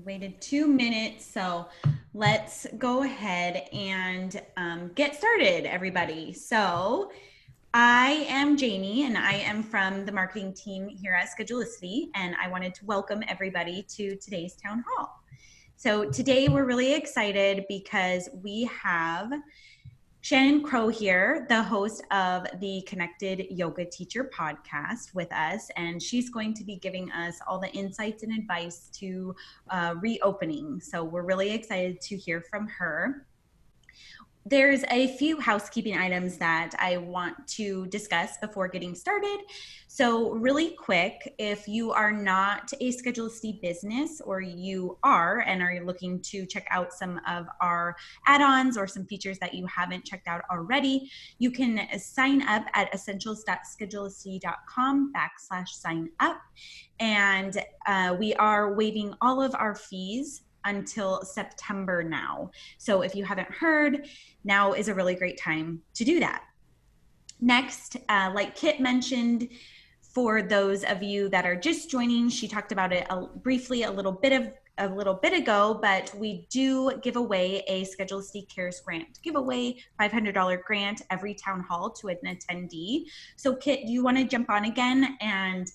waited 2 minutes, so let's go ahead and get started, everybody. So I am Jamie, and I am from the marketing team here at Schedulicity, and I wanted to welcome everybody to today's town hall. So today we're really excited because we have Shannon Crow here, the host of the Connected Yoga Teacher podcast with us, and she's going to be giving us all the insights and advice to reopening. So we're really excited to hear from her. There's a few housekeeping items that I want to discuss before getting started. So really quick, if you are not a Schedulicity business, or you are and are looking to check out some of our add-ons or some features that you haven't checked out already, you can sign up at essentials.schedulicity.com/sign up. And we are waiving all of our fees until September now. So if you haven't heard, now is a really great time to do that. Next, like Kit mentioned, for those of you that are just joining, she talked about it briefly a little bit ago, but we do give away a Schedulicity Cares grant giveaway, $500 grant every town hall to an attendee. So Kit, do you want to jump on again and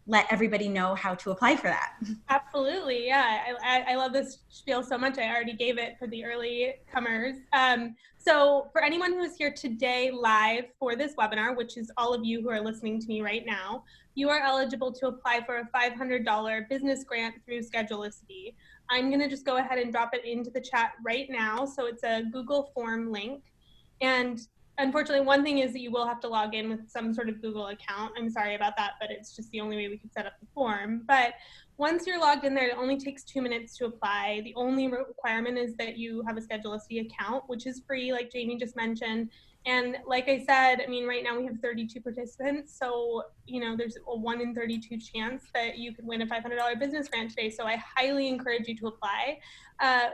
let everybody know how to apply for that? Absolutely, yeah. I love this spiel so much. I already gave it for the early comers. So for anyone who is here today live for this webinar, which is all of you who are listening to me right now, you are eligible to apply for a $500 business grant through Schedulicity. I'm going to just go ahead and drop it into the chat right now. So it's a Google form link. And unfortunately, one thing is that you will have to log in with some sort of Google account. I'm sorry about that, but it's just the only way we could set up the form. But once you're logged in there, it only takes 2 minutes to apply. The only requirement is that you have a Schedulicity account, which is free, like Jamie just mentioned. And like I said, I mean, right now we have 32 participants. So, you know, there's a 1 in 32 chance that you could win a $500 business grant today. So I highly encourage you to apply.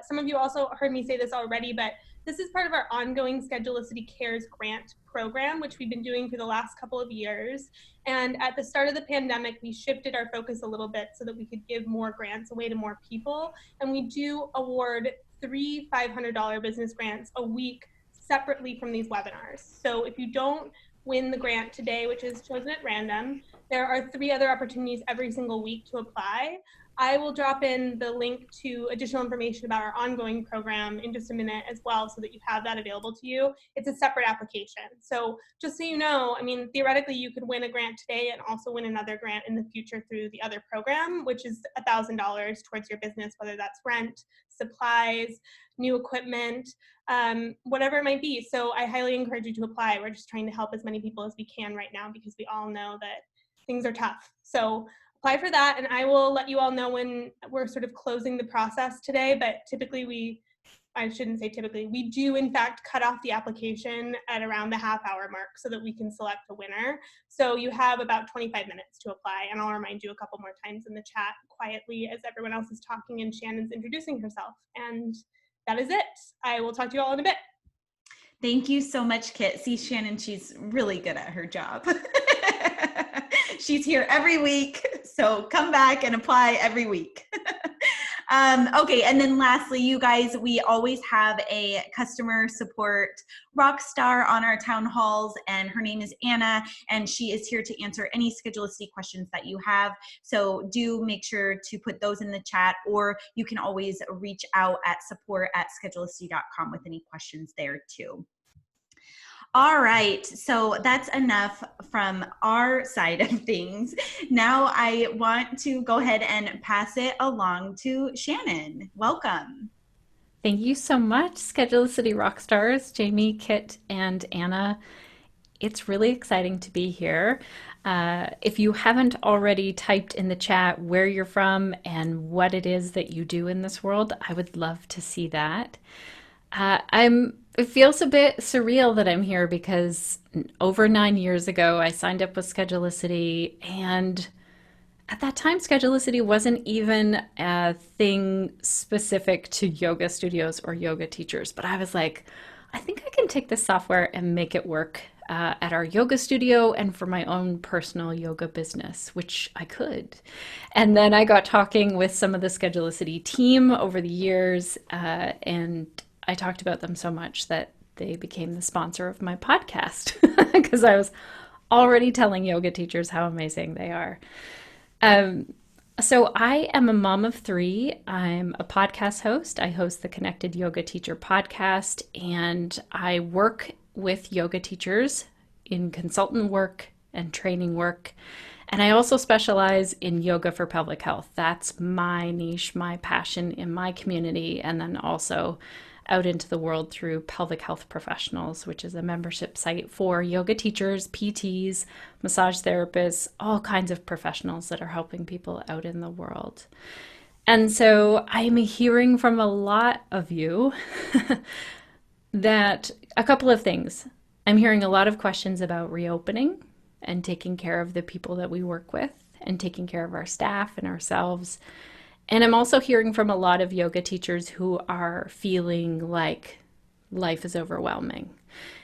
Some of you also heard me say this already, but this is part of our ongoing Schedulicity Cares grant program, which we've been doing for the last couple of years. And at the start of the pandemic, we shifted our focus a little bit so that we could give more grants away to more people. And we do award 3 $500 business grants a week separately from these webinars. So if you don't win the grant today, which is chosen at random, there are 3 other opportunities every single week to apply. I will drop in the link to additional information about our ongoing program in just a minute as well, so that you have that available to you. It's a separate application. So just so you know, I mean, theoretically, you could win a grant today and also win another grant in the future through the other program, which is $1,000 towards your business, whether that's rent, supplies, new equipment, whatever it might be. So I highly encourage you to apply. We're just trying to help as many people as we can right now, because we all know that things are tough. So apply for that, and I will let you all know when we're sort of closing the process today. But typically I shouldn't say typically, we do in fact cut off the application at around the half-hour mark so that we can select a winner. So you have about 25 minutes to apply, and I'll remind you a couple more times in the chat quietly as everyone else is talking and Shannon's introducing herself. And that is it. I will talk to you all in a bit. Thank you so much, Kit. See, Shannon, she's really good at her job. She's here every week, so come back and apply every week. Okay, and then lastly, you guys, we always have a customer support rock star on our town halls, and her name is Anna, and she is here to answer any Schedulicity questions that you have. So do make sure to put those in the chat, or you can always reach out at support@schedulicity.com with any questions there too. All right, so that's enough from our side of things. Now I want to go ahead and pass it along to Shannon. Welcome. Thank you so much, Schedulicity Rockstars, Jamie, Kit, and Anna. It's really exciting to be here. If you haven't already typed in the chat where you're from and what it is that you do in this world, I would love to see that. It feels a bit surreal that I'm here, because over 9 years ago, I signed up with Schedulicity, and at that time, Schedulicity wasn't even a thing specific to yoga studios or yoga teachers, but I was like, I think I can take this software and make it work at our yoga studio and for my own personal yoga business, which I could. And then I got talking with some of the Schedulicity team over the years, and I talked about them so much that they became the sponsor of my podcast because I was already telling yoga teachers how amazing they are. So I am a mom of 3. I'm a podcast host. I host the Connected Yoga Teacher podcast, and I work with yoga teachers in consultant work and training work. And I also specialize in yoga for pelvic health. That's my niche, my passion in my community, and then also out into the world through Pelvic Health Professionals, which is a membership site for yoga teachers, PTs, massage therapists, all kinds of professionals that are helping people out in the world. And so I'm hearing from a lot of you that a couple of things. I'm hearing a lot of questions about reopening and taking care of the people that we work with and taking care of our staff and ourselves. And I'm also hearing from a lot of yoga teachers who are feeling like life is overwhelming.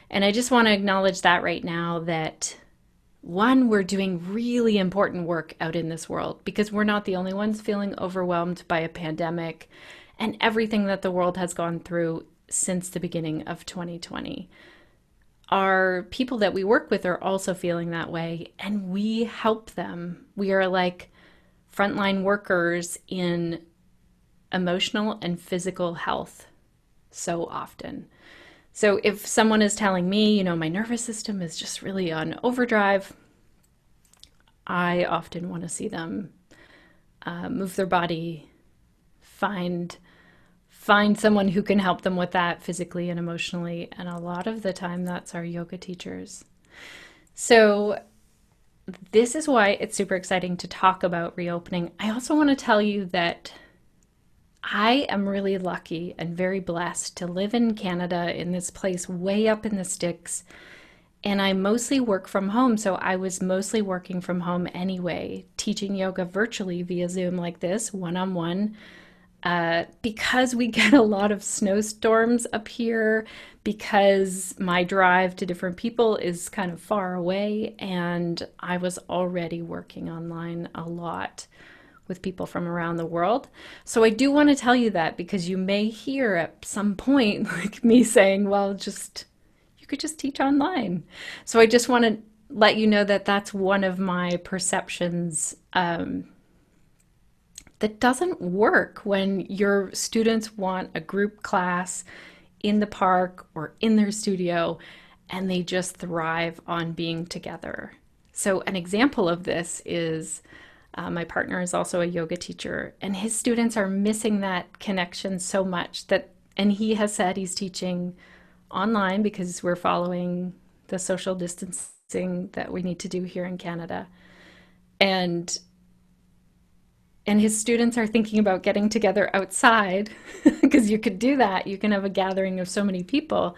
And I just want to acknowledge that right now that, one, we're doing really important work out in this world because we're not the only ones feeling overwhelmed by a pandemic and everything that the world has gone through since the beginning of 2020. Our people that we work with are also feeling that way, and we help them. We are like frontline workers in emotional and physical health so often. So if someone is telling me, my nervous system is just really on overdrive, I often want to see them move their body, find someone who can help them with that physically and emotionally. And a lot of the time, that's our yoga teachers. So this is why it's super exciting to talk about reopening. I also want to tell you that I am really lucky and very blessed to live in Canada in this place way up in the sticks. And I mostly work from home. So I was mostly working from home anyway, teaching yoga virtually via Zoom like this, one-on-one. Because we get a lot of snowstorms up here, because my drive to different people is kind of far away, and I was already working online a lot with people from around the world. So I do want to tell you that because you may hear at some point like me saying, well, you could just teach online. So I just want to let you know that that's one of my perceptions that doesn't work when your students want a group class in the park or in their studio, and they just thrive on being together. So an example of this is my partner is also a yoga teacher, and his students are missing that connection so much and he has said he's teaching online because we're following the social distancing that we need to do here in Canada. And his students are thinking about getting together outside because you could do that. You can have a gathering of so many people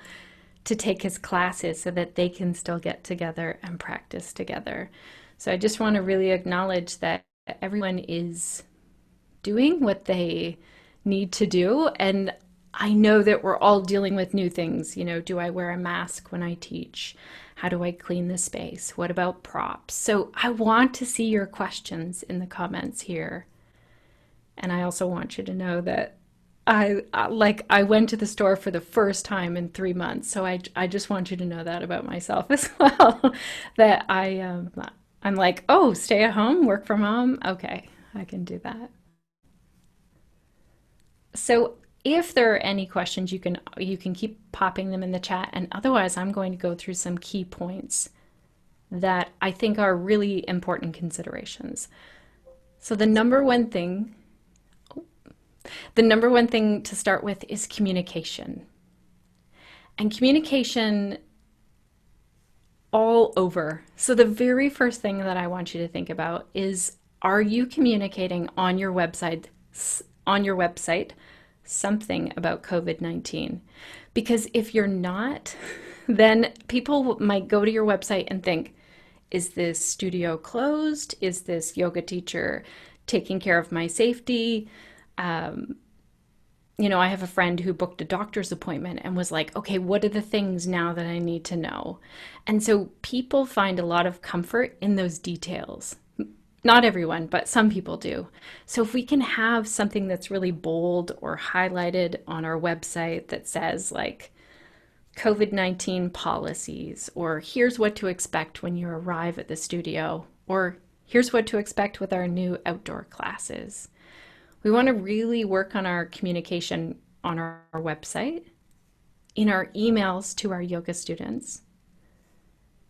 to take his classes so that they can still get together and practice together. So I just want to really acknowledge that everyone is doing what they need to do. And I know that we're all dealing with new things. Do I wear a mask when I teach? How do I clean the space? What about props? So I want to see your questions in the comments here. And I also want you to know that I went to the store for the first time in 3 months. So I just want you to know that about myself as well, that I'm like, oh, stay at home, work from home. Okay, I can do that. So if there are any questions, you can keep popping them in the chat. And otherwise, I'm going to go through some key points that I think are really important considerations. So the number one thing to start with is communication. And communication all over. So the very first thing that I want you to think about is, are you communicating on your website something about COVID-19? Because if you're not, then people might go to your website and think, is this studio closed? Is this yoga teacher taking care of my safety? I have a friend who booked a doctor's appointment and was like, okay, what are the things now that I need to know? And so people find a lot of comfort in those details. Not everyone, but some people do. So if we can have something that's really bold or highlighted on our website that says, like, COVID-19 policies, or here's what to expect when you arrive at the studio, or here's what to expect with our new outdoor classes. We want to really work on our communication on our website, in our emails to our yoga students.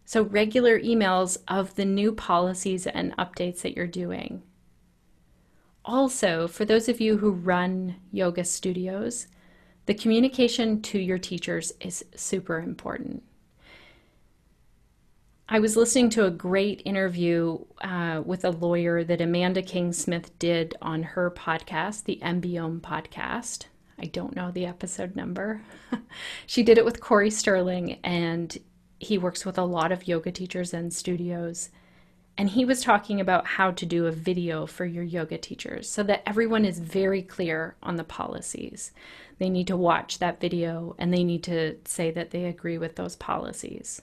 So regular emails of the new policies and updates that you're doing. Also, for those of you who run yoga studios, the communication to your teachers is super important. I was listening to a great interview with a lawyer that Amanda King-Smith did on her podcast, the MBOM podcast. I don't know the episode number. She did it with Corey Sterling, and he works with a lot of yoga teachers and studios. And he was talking about how to do a video for your yoga teachers so that everyone is very clear on the policies. They need to watch that video and they need to say that they agree with those policies.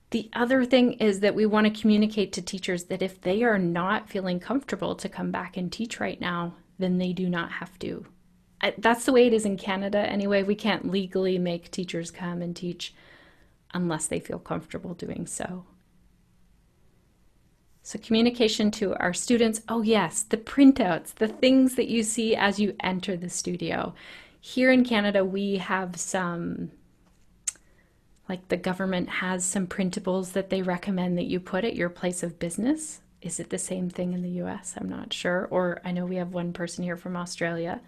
The other thing is that we want to communicate to teachers that if they are not feeling comfortable to come back and teach right now, then they do not have to. That's the way it is in Canada anyway. We can't legally make teachers come and teach unless they feel comfortable doing so. So communication to our students, oh yes, the printouts, the things that you see as you enter the studio. Here in Canada, we have some, like the government has some printables that they recommend that you put at your place of business. Is it the same thing in the US? I'm not sure. Or I know we have one person here from Australia.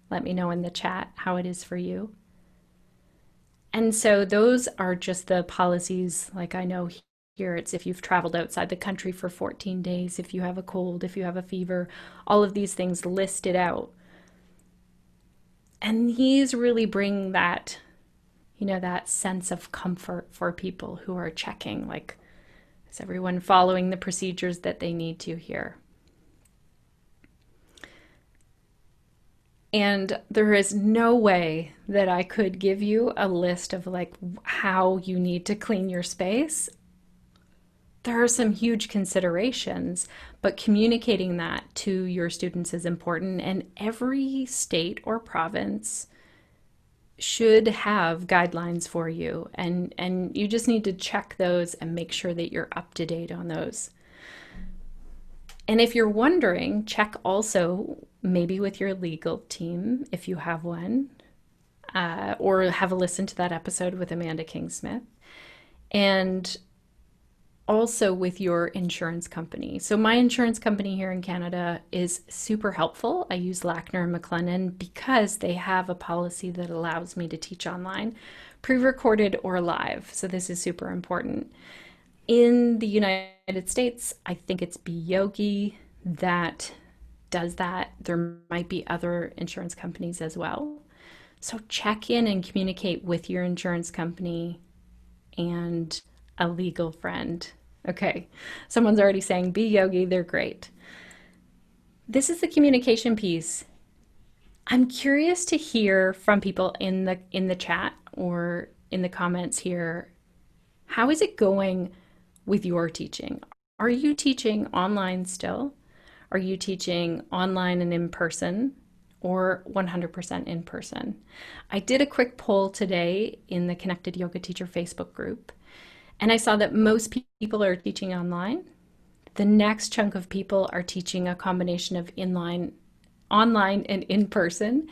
Let me know in the chat how it is for you. And so those are just the policies, like I know here it's if you've traveled outside the country for 14 days, if you have a cold, if you have a fever, all of these things listed out. And these really bring that, that sense of comfort for people who are checking, like, is everyone following the procedures that they need to here? And there is no way that I could give you a list of like how you need to clean your space. There are some huge considerations, but communicating that to your students is important, and every state or province should have guidelines for you, and you just need to check those and make sure that you're up to date on those. And if you're wondering, check also maybe with your legal team if you have one, or have a listen to that episode with Amanda King-Smith, and also with your insurance company. So my insurance company here in Canada is super helpful. I use Lackner & McLennan because they have a policy that allows me to teach online, pre-recorded or live. So this is super important. In the United States, I think it's Yogi that does that. There might be other insurance companies as well. So check in and communicate with your insurance company and a legal friend. Okay, someone's already saying be yogi, they're great. This is the communication piece. I'm curious to hear from people in the chat or in the comments here. How is it going with your teaching? Are you teaching online still? Are you teaching online and in person, or 100% in person? I did a quick poll today in the Connected Yoga Teacher Facebook group, and I saw that most people are teaching online. The next chunk of people are teaching a combination of online and in person.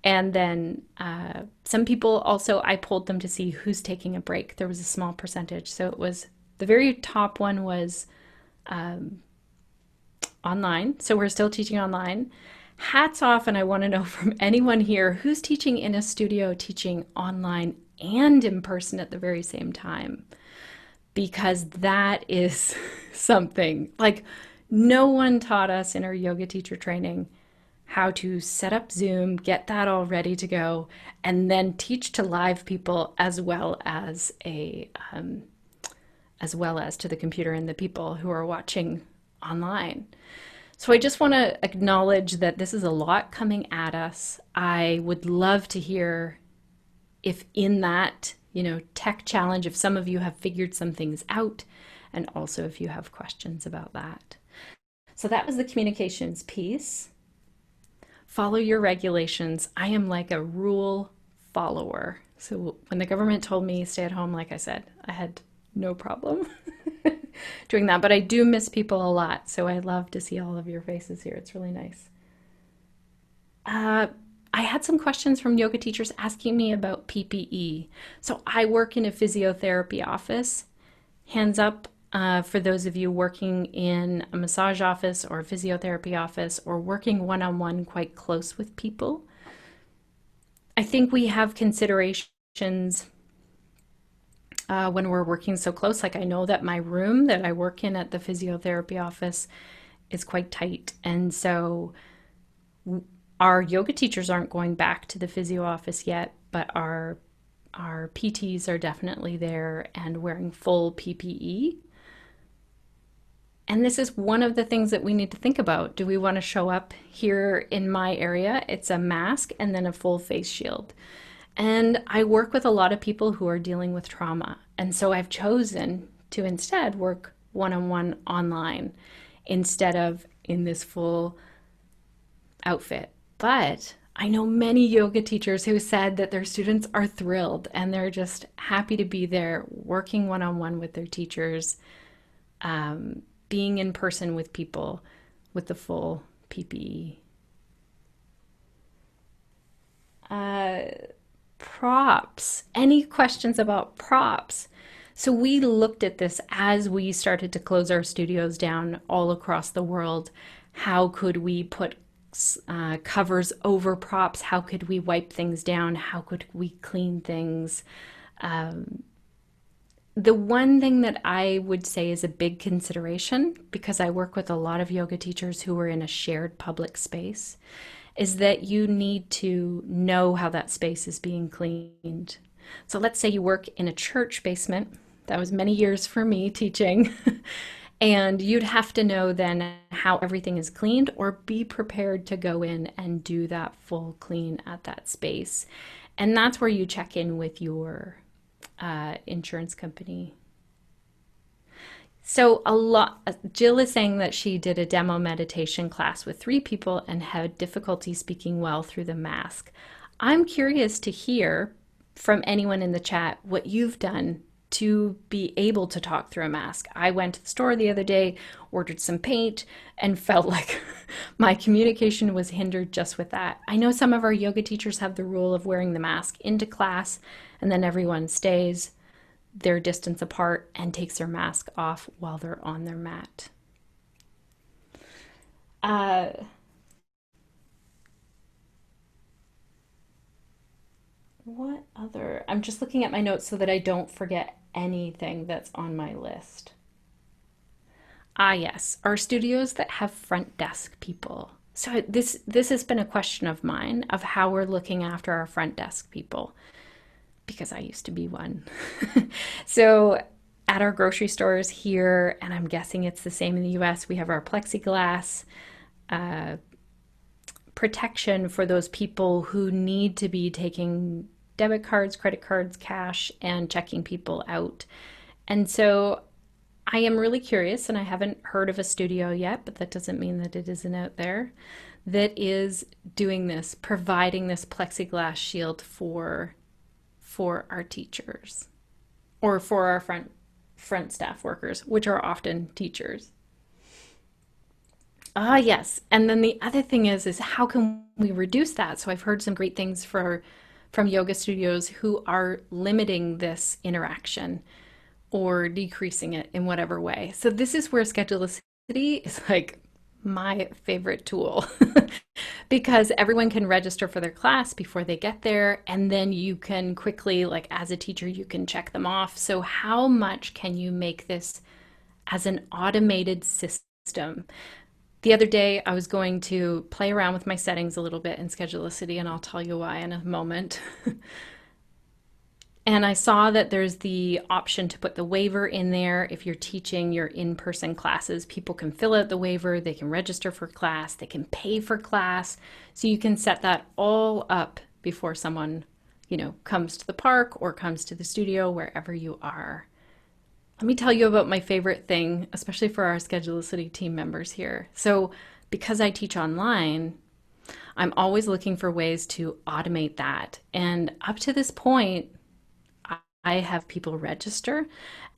And then some people also, I polled them to see who's taking a break. There was a small percentage. So it was, the very top one was online. So we're still teaching online. Hats off, and I want to know from anyone here who's teaching in a studio, teaching online and in person at the very same time. Because that is something, like, no one taught us in our yoga teacher training how to set up Zoom, get that all ready to go, and then teach to live people as well as to the computer and the people who are watching online. So I just want to acknowledge that this is a lot coming at us. I would love to hear if in that, tech challenge, if some of you have figured some things out, and also if you have questions about that. So that was the communications piece. Follow your regulations. I am like a rule follower. So when the government told me stay at home, like I said, I had no problem doing that, but I do miss people a lot. So I love to see all of your faces here. It's really nice. I had some questions from yoga teachers asking me about PPE. So I work in a physiotherapy office. Hands up for those of you working in a massage office or a physiotherapy office or working one-on-one quite close with people. I think we have considerations when we're working so close. Like I know that my room that I work in at the physiotherapy office is quite tight. And so our yoga teachers aren't going back to the physio office yet, but our PTs are definitely there and wearing full PPE. And this is one of the things that we need to think about. Do we want to show up here in my area? It's a mask and then a full face shield. And I work with a lot of people who are dealing with trauma. And so I've chosen to instead work one-on-one online instead of in this full outfit. But I know many yoga teachers who said that their students are thrilled and they're just happy to be there working one-on-one with their teachers, being in person with people with the full PPE. Props. Any questions about props? So we looked at this as we started to close our studios down all across the world. How could we put covers over props? How could we wipe things down? How could we clean things? The one thing that I would say is a big consideration, because I work with a lot of yoga teachers who are in a shared public space, is that you need to know how that space is being cleaned. So let's say you work in a church basement. That was many years for me teaching. And you'd have to know then how everything is cleaned or be prepared to go in and do that full clean at that space. And that's where you check in with your insurance company. So Jill is saying that she did a demo meditation class with 3 people and had difficulty speaking well through the mask. I'm curious to hear from anyone in the chat what you've done to be able to talk through a mask. I went to the store the other day, ordered some paint, and felt like my communication was hindered just with that. I know some of our yoga teachers have the rule of wearing the mask into class, and then everyone stays their distance apart and takes their mask off while they're on their mat. What other? I'm just looking at my notes so that I don't forget anything that's on my list. Yes, our studios that have front desk people. So this has been a question of mine of how we're looking after our front desk people, because I used to be one. So at our grocery stores here, and I'm guessing it's the same in the US, we have our plexiglass protection for those people who need to be taking debit cards, credit cards, cash, and checking people out. And so I am really curious, and I haven't heard of a studio yet, but that doesn't mean that it isn't out there, that is doing this, providing this plexiglass shield for our teachers or for our front staff workers, which are often teachers. Yes. And then the other thing is how can we reduce that? So I've heard some great things from yoga studios who are limiting this interaction or decreasing it in whatever way. So this is where Schedulicity is like my favorite tool because everyone can register for their class before they get there, and then you can quickly, like as a teacher, you can check them off. So how much can you make this as an automated system? The other day, I was going to play around with my settings a little bit in Schedulicity, and I'll tell you why in a moment. And I saw that there's the option to put the waiver in there. If you're teaching your in-person classes, people can fill out the waiver, they can register for class, they can pay for class. So you can set that all up before someone, comes to the park or comes to the studio, wherever you are. Let me tell you about my favorite thing, especially for our Schedulicity team members here. So because I teach online, I'm always looking for ways to automate that. And up to this point, I have people register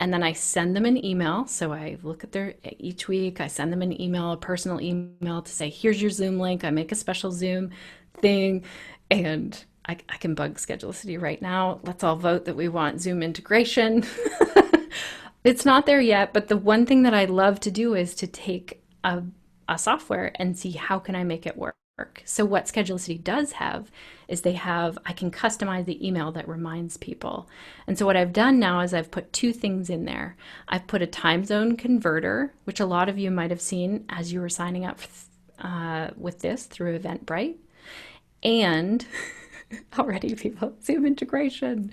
and then I send them an email. So I look at each week, I send them an email, a personal email to say, here's your Zoom link. I make a special Zoom thing, and I can bug Schedulicity right now. Let's all vote that we want Zoom integration. It's not there yet, but the one thing that I love to do is to take a software and see how can I make it work. So what Schedulicity does have is I can customize the email that reminds people. And so what I've done now is I've put two things in there. I've put a time zone converter, which a lot of you might have seen as you were signing up with this through Eventbrite. And already people, Zoom integration.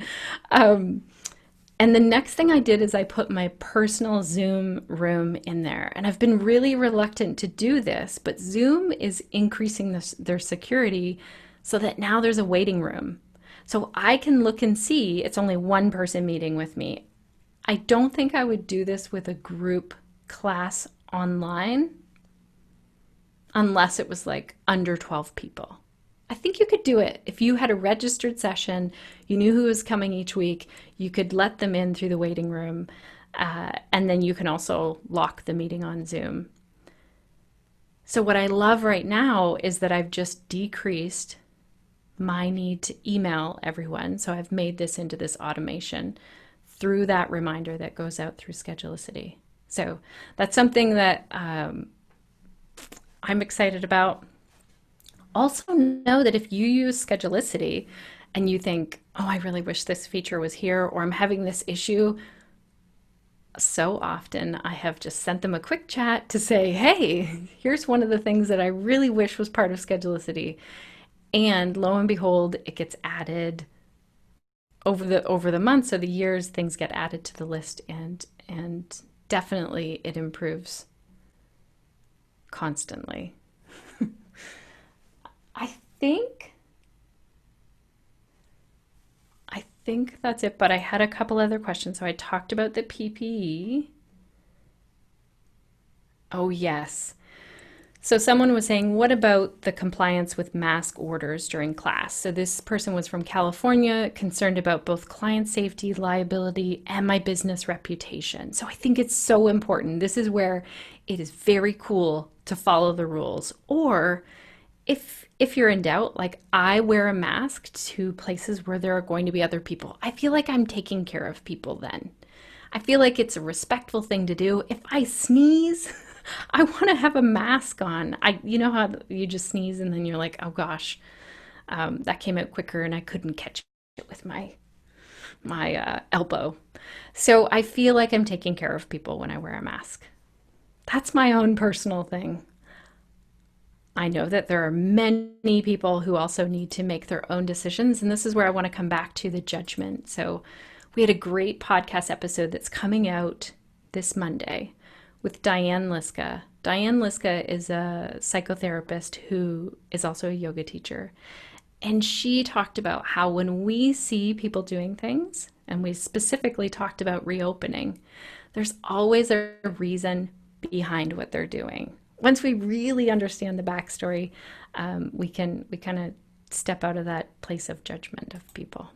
And the next thing I did is I put my personal Zoom room in there. And I've been really reluctant to do this, but Zoom is increasing their security so that now there's a waiting room. So I can look and see it's only one person meeting with me. I don't think I would do this with a group class online unless it was like under 12 people. I think you could do it. If you had a registered session, you knew who was coming each week, you could let them in through the waiting room, and then you can also lock the meeting on Zoom. So what I love right now is that I've just decreased my need to email everyone. So I've made this into this automation through that reminder that goes out through Schedulicity. So that's something that I'm excited about. Also know that if you use Schedulicity and you think, oh, I really wish this feature was here, or I'm having this issue, so often I have just sent them a quick chat to say, hey, here's one of the things that I really wish was part of Schedulicity. And lo and behold, it gets added over the months or the years, things get added to the list, and definitely it improves constantly. I think that's it, but I had a couple other questions. So I talked about the PPE. Oh, yes. So someone was saying, what about the compliance with mask orders during class? So this person was from California, concerned about both client safety, liability, and my business reputation. So I think it's so important. This is where it is very cool to follow the rules. Or if you're in doubt, like I wear a mask to places where there are going to be other people. I feel like I'm taking care of people then. I feel like it's a respectful thing to do. If I sneeze, I want to have a mask on. You know how you just sneeze and then you're like, oh gosh, that came out quicker and I couldn't catch it with my elbow. So I feel like I'm taking care of people when I wear a mask. That's my own personal thing. I know that there are many people who also need to make their own decisions, and this is where I want to come back to the judgment. So we had a great podcast episode that's coming out this Monday with Diane Liska. Diane Liska is a psychotherapist who is also a yoga teacher. And she talked about how when we see people doing things, and we specifically talked about reopening, there's always a reason behind what they're doing. Once we really understand the backstory, we kind of step out of that place of judgment of people.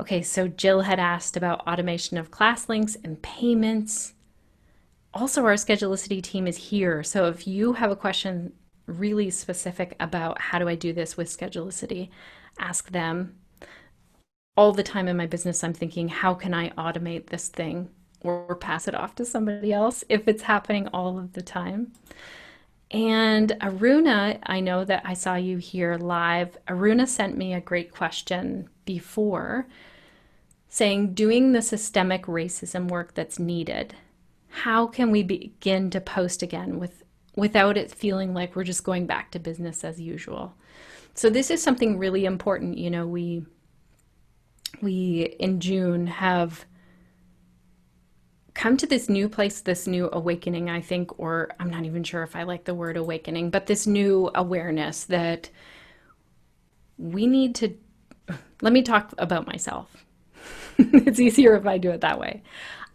Okay, so Jill had asked about automation of class links and payments. Also, our Schedulicity team is here. So if you have a question really specific about how do I do this with Schedulicity, ask them. All the time in my business, I'm thinking, how can I automate this thing or pass it off to somebody else if it's happening all of the time? And Aruna, I know that I saw you here live. Aruna sent me a great question before saying, doing the systemic racism work that's needed, how can we begin to post again without it feeling like we're just going back to business as usual? So this is something really important. You know, we we in June have come to this new place, this new awakening, I think, or I'm not even sure if I like the word awakening, but this new awareness that we need to, let me talk about myself. It's easier if I do it that way.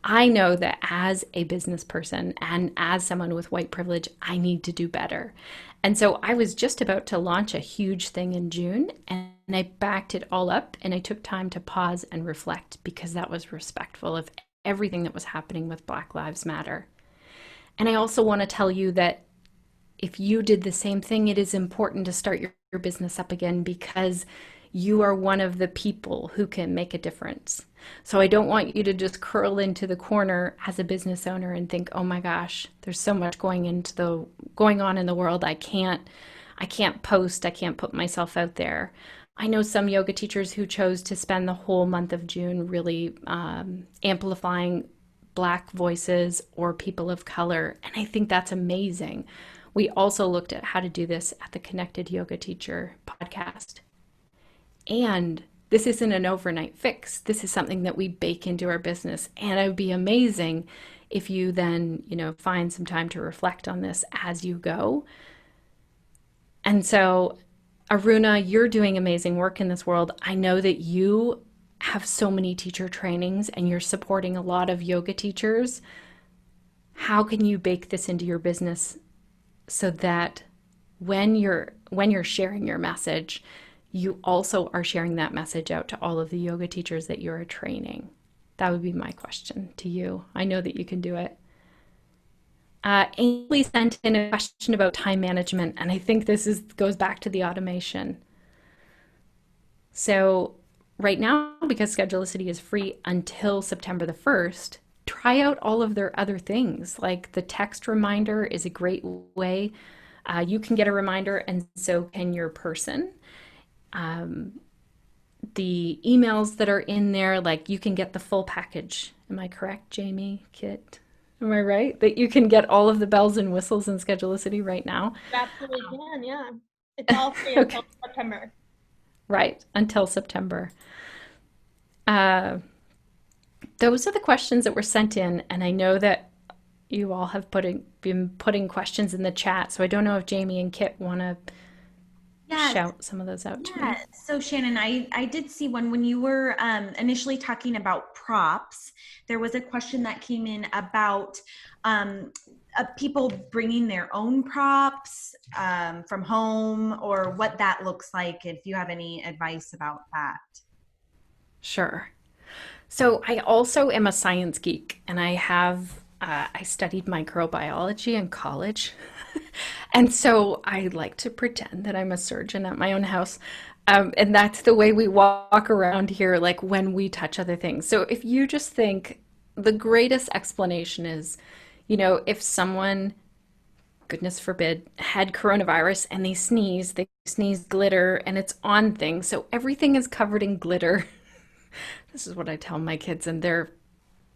I know that as a business person and as someone with white privilege, I need to do better. And so I was just about to launch a huge thing in June, and I backed it all up and I took time to pause and reflect because that was respectful of everything that was happening with Black Lives Matter. And I also want to tell you that if you did the same thing, it is important to start your business up again because you are one of the people who can make a difference. So I don't want you to just curl into the corner as a business owner and think, oh my gosh, there's so much going on in the world. I can't post, I can't put myself out there. I know some yoga teachers who chose to spend the whole month of June really amplifying Black voices or people of color, and I think that's amazing. We also looked at how to do this at the Connected Yoga Teacher podcast. And this isn't an overnight fix. This is something that we bake into our business. And it would be amazing if you then, find some time to reflect on this as you go. And so, Aruna, you're doing amazing work in this world. I know that you have so many teacher trainings and you're supporting a lot of yoga teachers. How can you bake this into your business so that when you're sharing your message, you also are sharing that message out to all of the yoga teachers that you're training? That would be my question to you. I know that you can do it. Ainsley sent in a question about time management, and I think this goes back to the automation. So right now, because Schedulicity is free until September the 1st, try out all of their other things. Like the text reminder is a great way. You can get a reminder, and so can your person. The emails that are in there, like you can get the full package. Am I correct, Jamie, Kit? Am I right? That you can get all of the bells and whistles in Schedulicity right now? You absolutely can, yeah. It's all free until September. Right, until September. Those are the questions that were sent in, and I know that you all have been putting questions in the chat, so I don't know if Jamie and Kit want to shout some of those out to me. So Shannon, I did see one when you were initially talking about props. There was a question that came in about people bringing their own props from home, or what that looks like, if you have any advice about that. Sure. So I also am a science geek, and I studied microbiology in college. And so I like to pretend that I'm a surgeon at my own house. And that's the way we walk around here, like when we touch other things. So if you just think the greatest explanation is, if someone, goodness forbid, had coronavirus and they sneeze glitter and it's on things. So everything is covered in glitter. This is what I tell my kids, and they're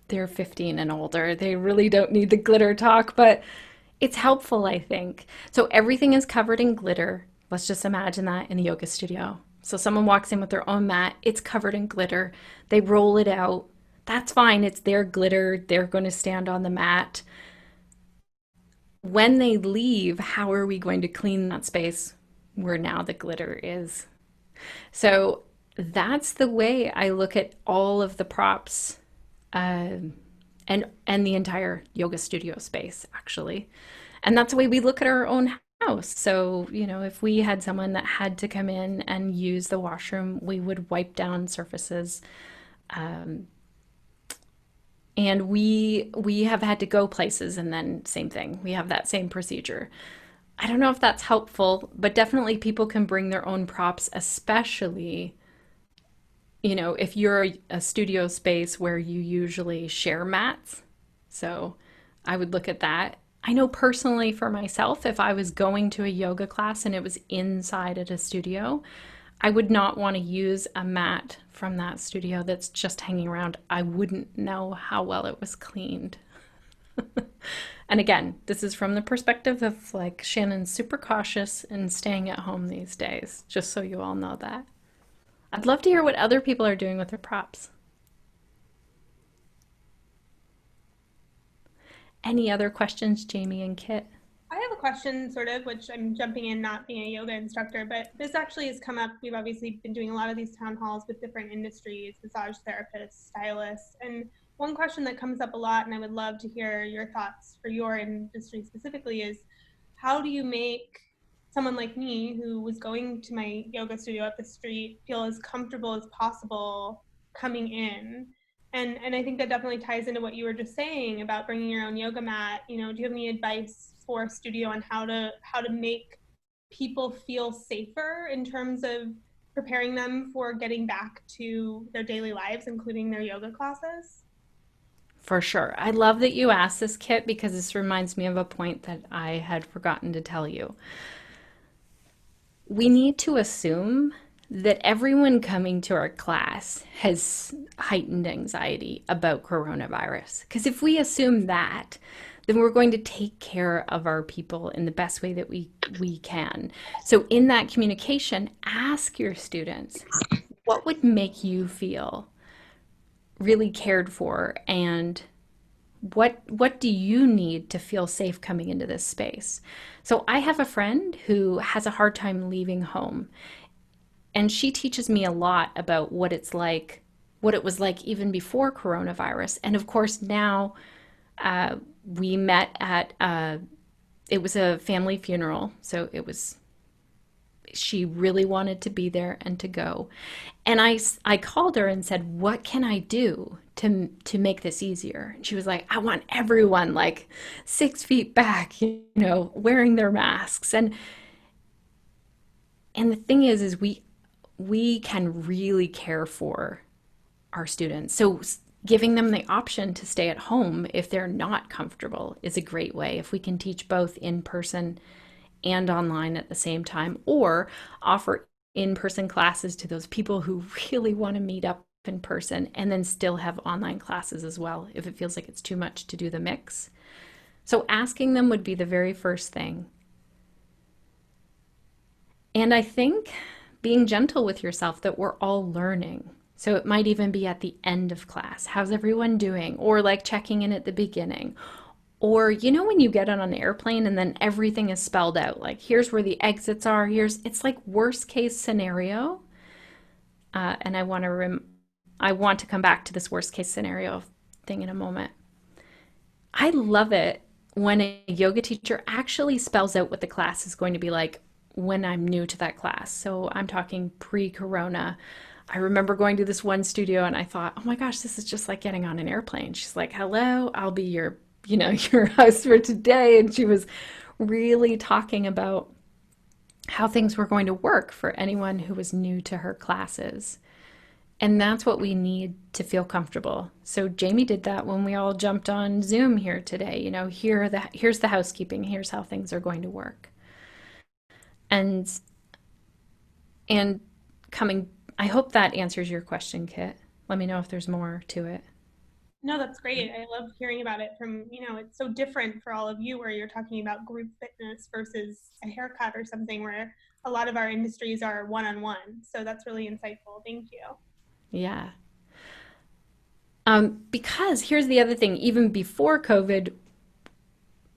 15 and older. They really don't need the glitter talk, but it's helpful, I think. So everything is covered in glitter. Let's just imagine that in a yoga studio. So someone walks in with their own mat, it's covered in glitter. They roll it out. That's fine. It's their glitter. They're going to stand on the mat. When they leave, how are we going to clean that space where now the glitter is? So that's the way I look at all of the props and the entire yoga studio space, actually. And that's the way we look at our own house. So, if we had someone that had to come in and use the washroom, we would wipe down surfaces. And we have had to go places, and then same thing. We have that same procedure. I don't know if that's helpful, but definitely people can bring their own props, especially if you're a studio space where you usually share mats. So I would look at that. I know personally for myself, if I was going to a yoga class and it was inside at a studio, I would not want to use a mat from that studio that's just hanging around. I wouldn't know how well it was cleaned. And again, this is from the perspective of like Shannon's super cautious and staying at home these days, just so you all know that. I'd love to hear what other people are doing with their props. Any other questions, Jamie and Kit? I have a question, sort of, which I'm jumping in, not being a yoga instructor, but this actually has come up. We've obviously been doing a lot of these town halls with different industries, massage therapists, stylists. And one question that comes up a lot, and I would love to hear your thoughts for your industry specifically, is how do you make someone like me who was going to my yoga studio up the street feel as comfortable as possible coming in? And I think that definitely ties into what you were just saying about bringing your own yoga mat. Do you have any advice for a studio on how to make people feel safer in terms of preparing them for getting back to their daily lives, including their yoga classes? For sure. I love that you asked this, Kit, because this reminds me of a point that I had forgotten to tell you. We need to assume that everyone coming to our class has heightened anxiety about coronavirus. Because if we assume that, then we're going to take care of our people in the best way that we can. So in that communication, ask your students, what would make you feel really cared for, and what do you need to feel safe coming into this space? So I have a friend who has a hard time leaving home, and she teaches me a lot about what it's like, what it was like even before coronavirus. And of course now we met at it was a family funeral, so she really wanted to be there and to go. And I called her and said, what can I do to make this easier? And she was like, I want everyone like 6 feet back, wearing their masks. And the thing is we can really care for our students. So giving them the option to stay at home if they're not comfortable is a great way. If we can teach both in person and online at the same time, or offer in-person classes to those people who really want to meet up in person, and then still have online classes as well if it feels like it's too much to do the mix. So asking them would be the very first thing. And I think being gentle with yourself, that we're all learning. So it might even be at the end of class, how's everyone doing? Or like checking in at the beginning. Or, when you get on an airplane and then everything is spelled out, like here's where the exits are, it's like worst case scenario. And I want to come back to this worst case scenario thing in a moment. I love it when a yoga teacher actually spells out what the class is going to be like when I'm new to that class. So I'm talking pre-corona. I remember going to this one studio and I thought, oh my gosh, this is just like getting on an airplane. She's like, hello, I'll be your host for today. And she was really talking about how things were going to work for anyone who was new to her classes. And that's what we need to feel comfortable. So Jamie did that when we all jumped on Zoom here today. Here's the housekeeping. Here's how things are going to work. And coming, I hope that answers your question, Kit. Let me know if there's more to it. No, that's great. I love hearing about it from, it's so different for all of you where you're talking about group fitness versus a haircut or something where a lot of our industries are one-on-one. So that's really insightful. Thank you. Yeah. Because here's the other thing, even before COVID,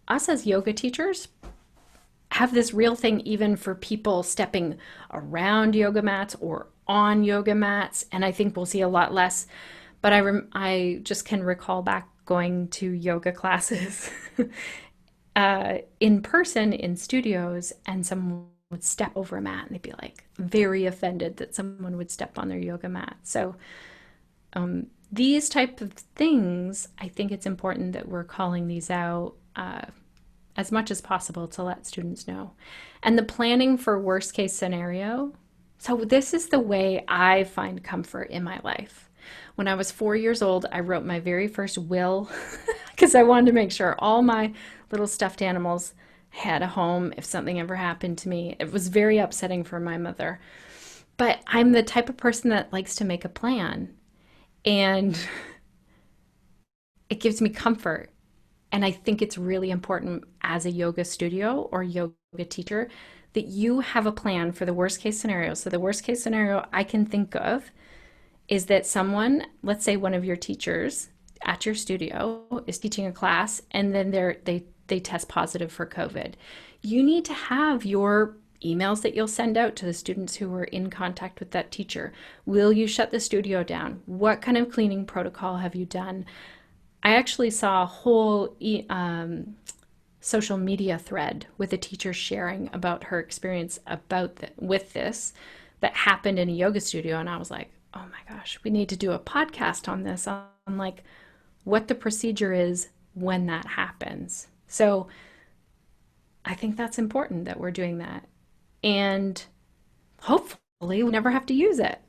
us as yoga teachers have this real thing even for people stepping around yoga mats or on yoga mats. And I think we'll see a lot less. But I just can recall back going to yoga classes in person in studios, and someone would step over a mat and they'd be like very offended that someone would step on their yoga mat. So these type of things, I think it's important that we're calling these out as much as possible to let students know. And the planning for worst case scenario. So this is the way I find comfort in my life. When I was 4 years old, I wrote my very first will because I wanted to make sure all my little stuffed animals had a home if something ever happened to me. It was very upsetting for my mother. But I'm the type of person that likes to make a plan, and it gives me comfort. And I think it's really important as a yoga studio or yoga teacher that you have a plan for the worst case scenario. So the worst case scenario I can think of is that someone, let's say one of your teachers at your studio is teaching a class and then they test positive for COVID. You need to have your emails that you'll send out to the students who were in contact with that teacher. Will you shut the studio down? What kind of cleaning protocol have you done? I actually saw a whole social media thread with a teacher sharing about her experience with this that happened in a yoga studio, and I was like, oh my gosh, we need to do a podcast on this, on like what the procedure is when that happens. So I think that's important that we're doing that, and hopefully we'll never have to use it.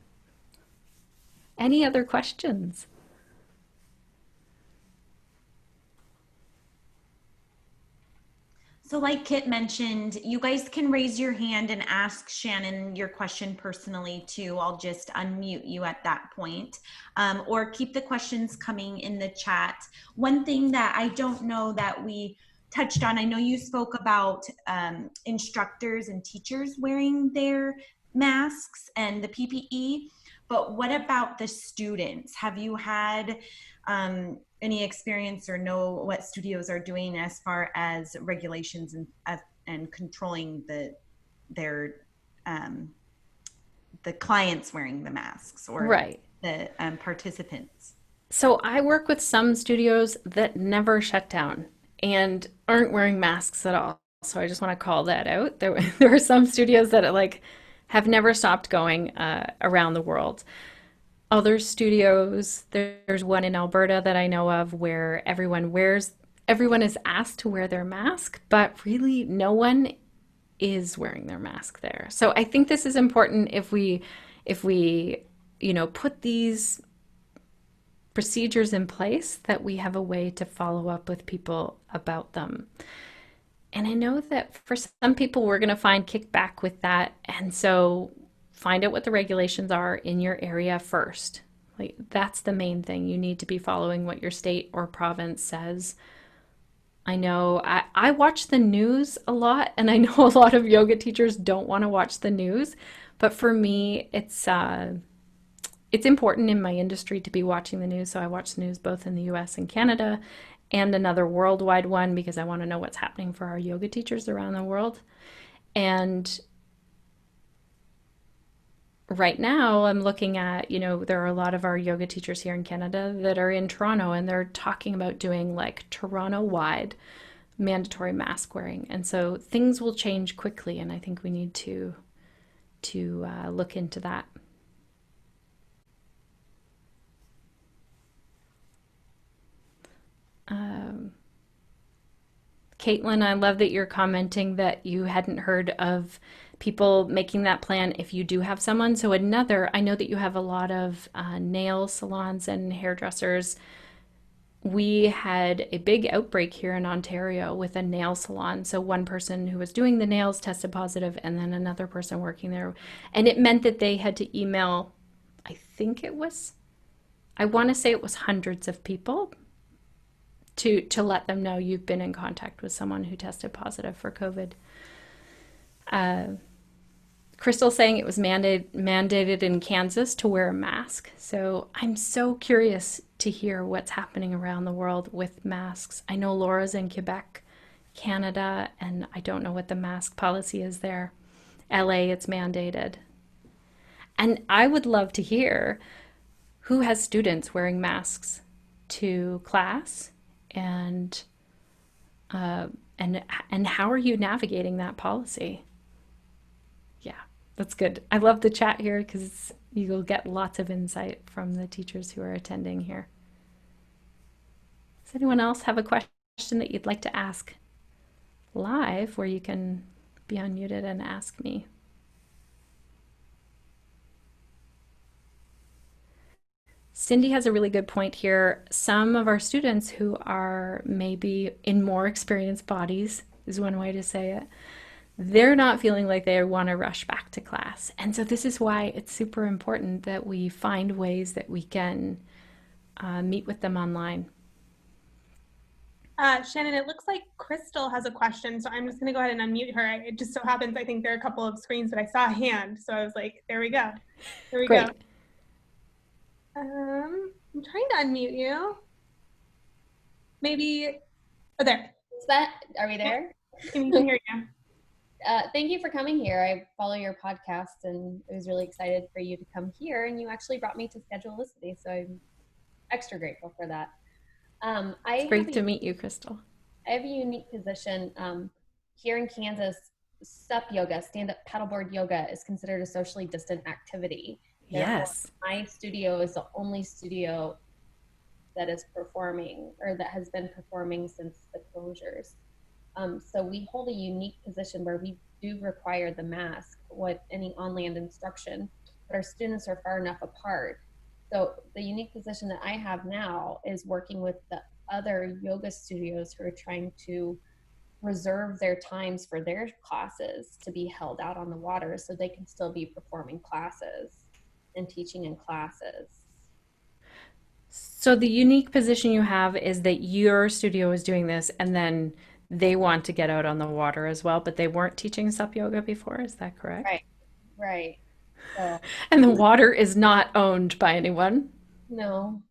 Any other questions? So like Kit mentioned, you guys can raise your hand and ask Shannon your question personally too. I'll just unmute you at that point, or keep the questions coming in the chat. One thing that I don't know that we touched on, I know you spoke about instructors and teachers wearing their masks and the PPE, but what about the students? Have you had any experience or know what studios are doing as far as regulations and controlling their the clients wearing the masks or Right. the participants? So I work with some studios that never shut down and aren't wearing masks at all. So I just want to call that out. There are some studios that like have never stopped going around the world. Other studios, there's one in Alberta that I know of where everyone is asked to wear their mask, but really no one is wearing their mask there. So I think this is important if we, put these procedures in place, that we have a way to follow up with people about them. And I know that for some people, we're going to find kickback with that. And so find out what the regulations are in your area first. Like, that's the main thing. You need to be following what your state or province says. I know I watch the news a lot, and I know a lot of yoga teachers don't want to watch the news. But for me, it's important in my industry to be watching the news. So I watch the news both in the US and Canada, and another worldwide one because I want to know what's happening for our yoga teachers around the world. And right now I'm looking at, there are a lot of our yoga teachers here in Canada that are in Toronto, and they're talking about doing like Toronto-wide mandatory mask wearing. And so things will change quickly, and I think we need to look into that. Caitlin, I love that you're commenting that you hadn't heard of people making that plan if you do have someone. So I know that you have a lot of nail salons and hairdressers. We had a big outbreak here in Ontario with a nail salon. So one person who was doing the nails tested positive, and then another person working there. And it meant that they had to email, I want to say it was hundreds of people to let them know you've been in contact with someone who tested positive for COVID. Crystal saying it was mandated in Kansas to wear a mask. So I'm so curious to hear what's happening around the world with masks. I know Laura's in Quebec, Canada, and I don't know what the mask policy is there. LA, it's mandated. And I would love to hear who has students wearing masks to class, and how are you navigating that policy? Yeah, that's good. I love the chat here because you'll get lots of insight from the teachers who are attending here. Does anyone else have a question that you'd like to ask live, where you can be unmuted and ask me? Cindy has a really good point here. Some of our students who are maybe in more experienced bodies, is one way to say it, they're not feeling like they want to rush back to class. And so this is why it's super important that we find ways that we can meet with them online. Shannon, it looks like Crystal has a question, so I'm just going to go ahead and unmute her. It just so happens I think there are a couple of screens, but I saw a hand, so I was like, there we go. There we Great. go. I'm trying to unmute you. Maybe, oh, there. Are we there? Can hear you. Thank you for coming here. I follow your podcast and I was really excited for you to come here, and you actually brought me to Schedulicity, so I'm extra grateful for that. It's great to meet you, Crystal. I have a unique position. Here in Kansas, SUP yoga, stand-up paddleboard yoga, is considered a socially distant activity. Yes. Therefore, my studio is the only studio that is performing, or that has been performing since the closures. So we hold a unique position where we do require the mask with any on-land instruction, but our students are far enough apart. So the unique position that I have now is working with the other yoga studios who are trying to reserve their times for their classes to be held out on the water so they can still be performing classes and teaching in classes. So the unique position you have is that your studio is doing this, and then they want to get out on the water as well, but they weren't teaching SUP yoga before. Is that correct? Right. So, And the water is not owned by anyone. no,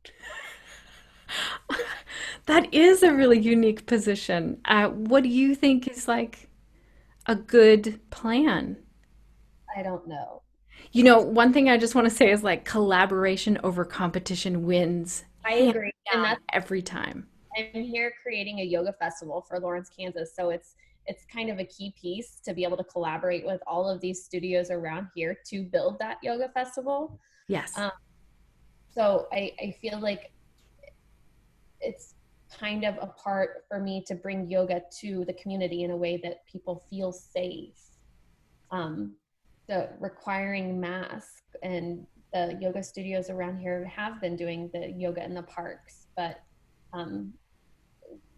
That is a really unique position. What do you think is like a good plan? I don't know. You know, one thing I just want to say is like collaboration over competition wins I hands agree. And down that's, every time. I'm here creating a yoga festival for Lawrence, Kansas. So it's kind of a key piece to be able to collaborate with all of these studios around here to build that yoga festival. Yes. So I feel like it's kind of a part for me to bring yoga to the community in a way that people feel safe. The requiring masks, and the yoga studios around here have been doing the yoga in the parks, but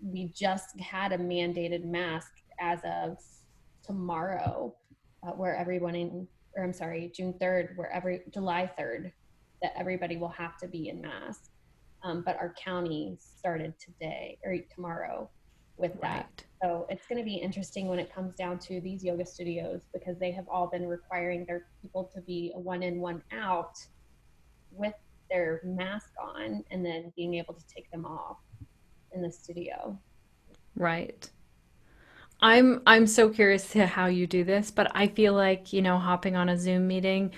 we just had a mandated mask as of tomorrow, where everyone June 3rd, July 3rd, that everybody will have to be in mask. But our county started today or tomorrow with that. Right. So it's going to be interesting when it comes down to these yoga studios, because they have all been requiring their people to be a 1 in, 1 out with their mask on, and then being able to take them off in the studio. Right. I'm so curious to how you do this, but I feel like, you know, hopping on a Zoom meeting,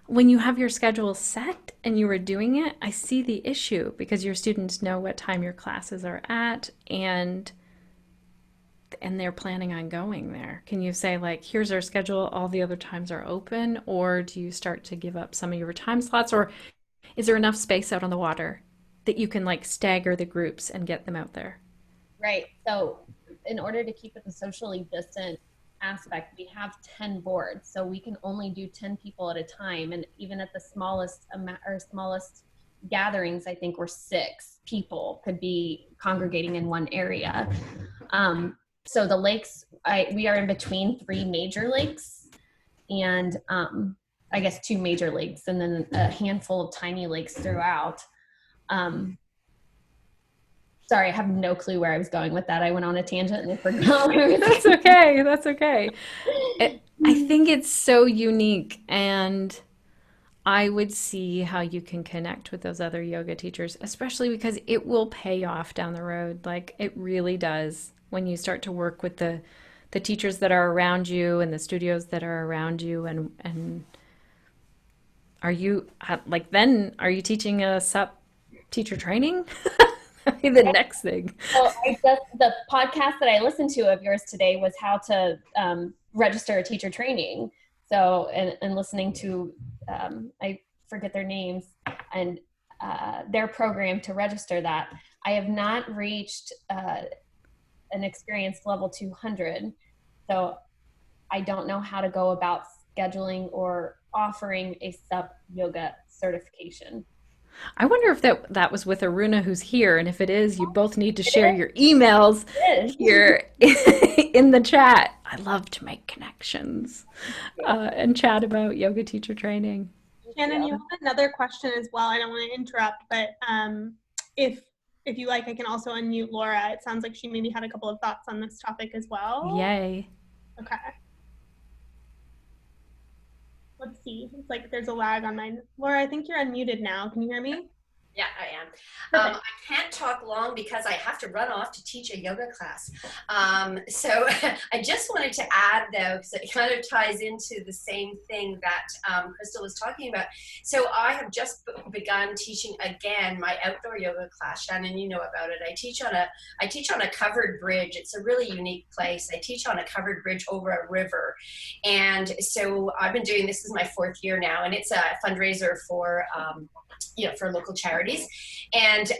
when you have your schedule set and you are doing it, I see the issue because your students know what time your classes are at, and they're planning on going there. Can you say like, here's our schedule, all the other times are open, or do you start to give up some of your time slots, or is there enough space out on the water that you can like stagger the groups and get them out there? Right. So in order to keep it the socially distant aspect, we have 10 boards, so we can only do 10 people at a time. And even at the smallest gatherings, I think we're 6 people could be congregating in one area. So the lakes, we are in between 3 major lakes, and I guess 2 major lakes, and then a handful of tiny lakes throughout. Sorry, I have no clue where I was going with that. I went on a tangent and I forgot where I was That's okay. That's okay. I think it's so unique, and I would see how you can connect with those other yoga teachers, especially because it will pay off down the road. Like it really does when you start to work with the teachers that are around you and the studios that are around you. And are you like, then are you teaching a SUP teacher training? The next thing. Well, the podcast that I listened to of yours today was how to register a teacher training. So, and listening to, I forget their names, and their program to register that. I have not reached an experience level 200. So I don't know how to go about scheduling or offering a SUP yoga certification. I wonder if that was with Aruna, who's here, and if it is, you both need to share your emails here in the chat. I love to make connections and chat about yoga teacher training. Shannon, you have another question as well. I don't want to interrupt, but if if you like, I can also unmute Laura. It sounds like she maybe had a couple of thoughts on this topic as well. Yay. Okay. Let's see. It's like there's a lag on mine. Laura, I think you're unmuted now. Can you hear me? Yeah, I am. Perfect. I can't talk long because I have to run off to teach a yoga class. So I just wanted to add, though, because it kind of ties into the same thing that Crystal was talking about. So I have just begun teaching again my outdoor yoga class. Shannon, you know about it. I teach on a covered bridge. It's a really unique place. I teach on a covered bridge over a river. And so I've been doing this is my 4th year now, and it's a fundraiser for for local charities, and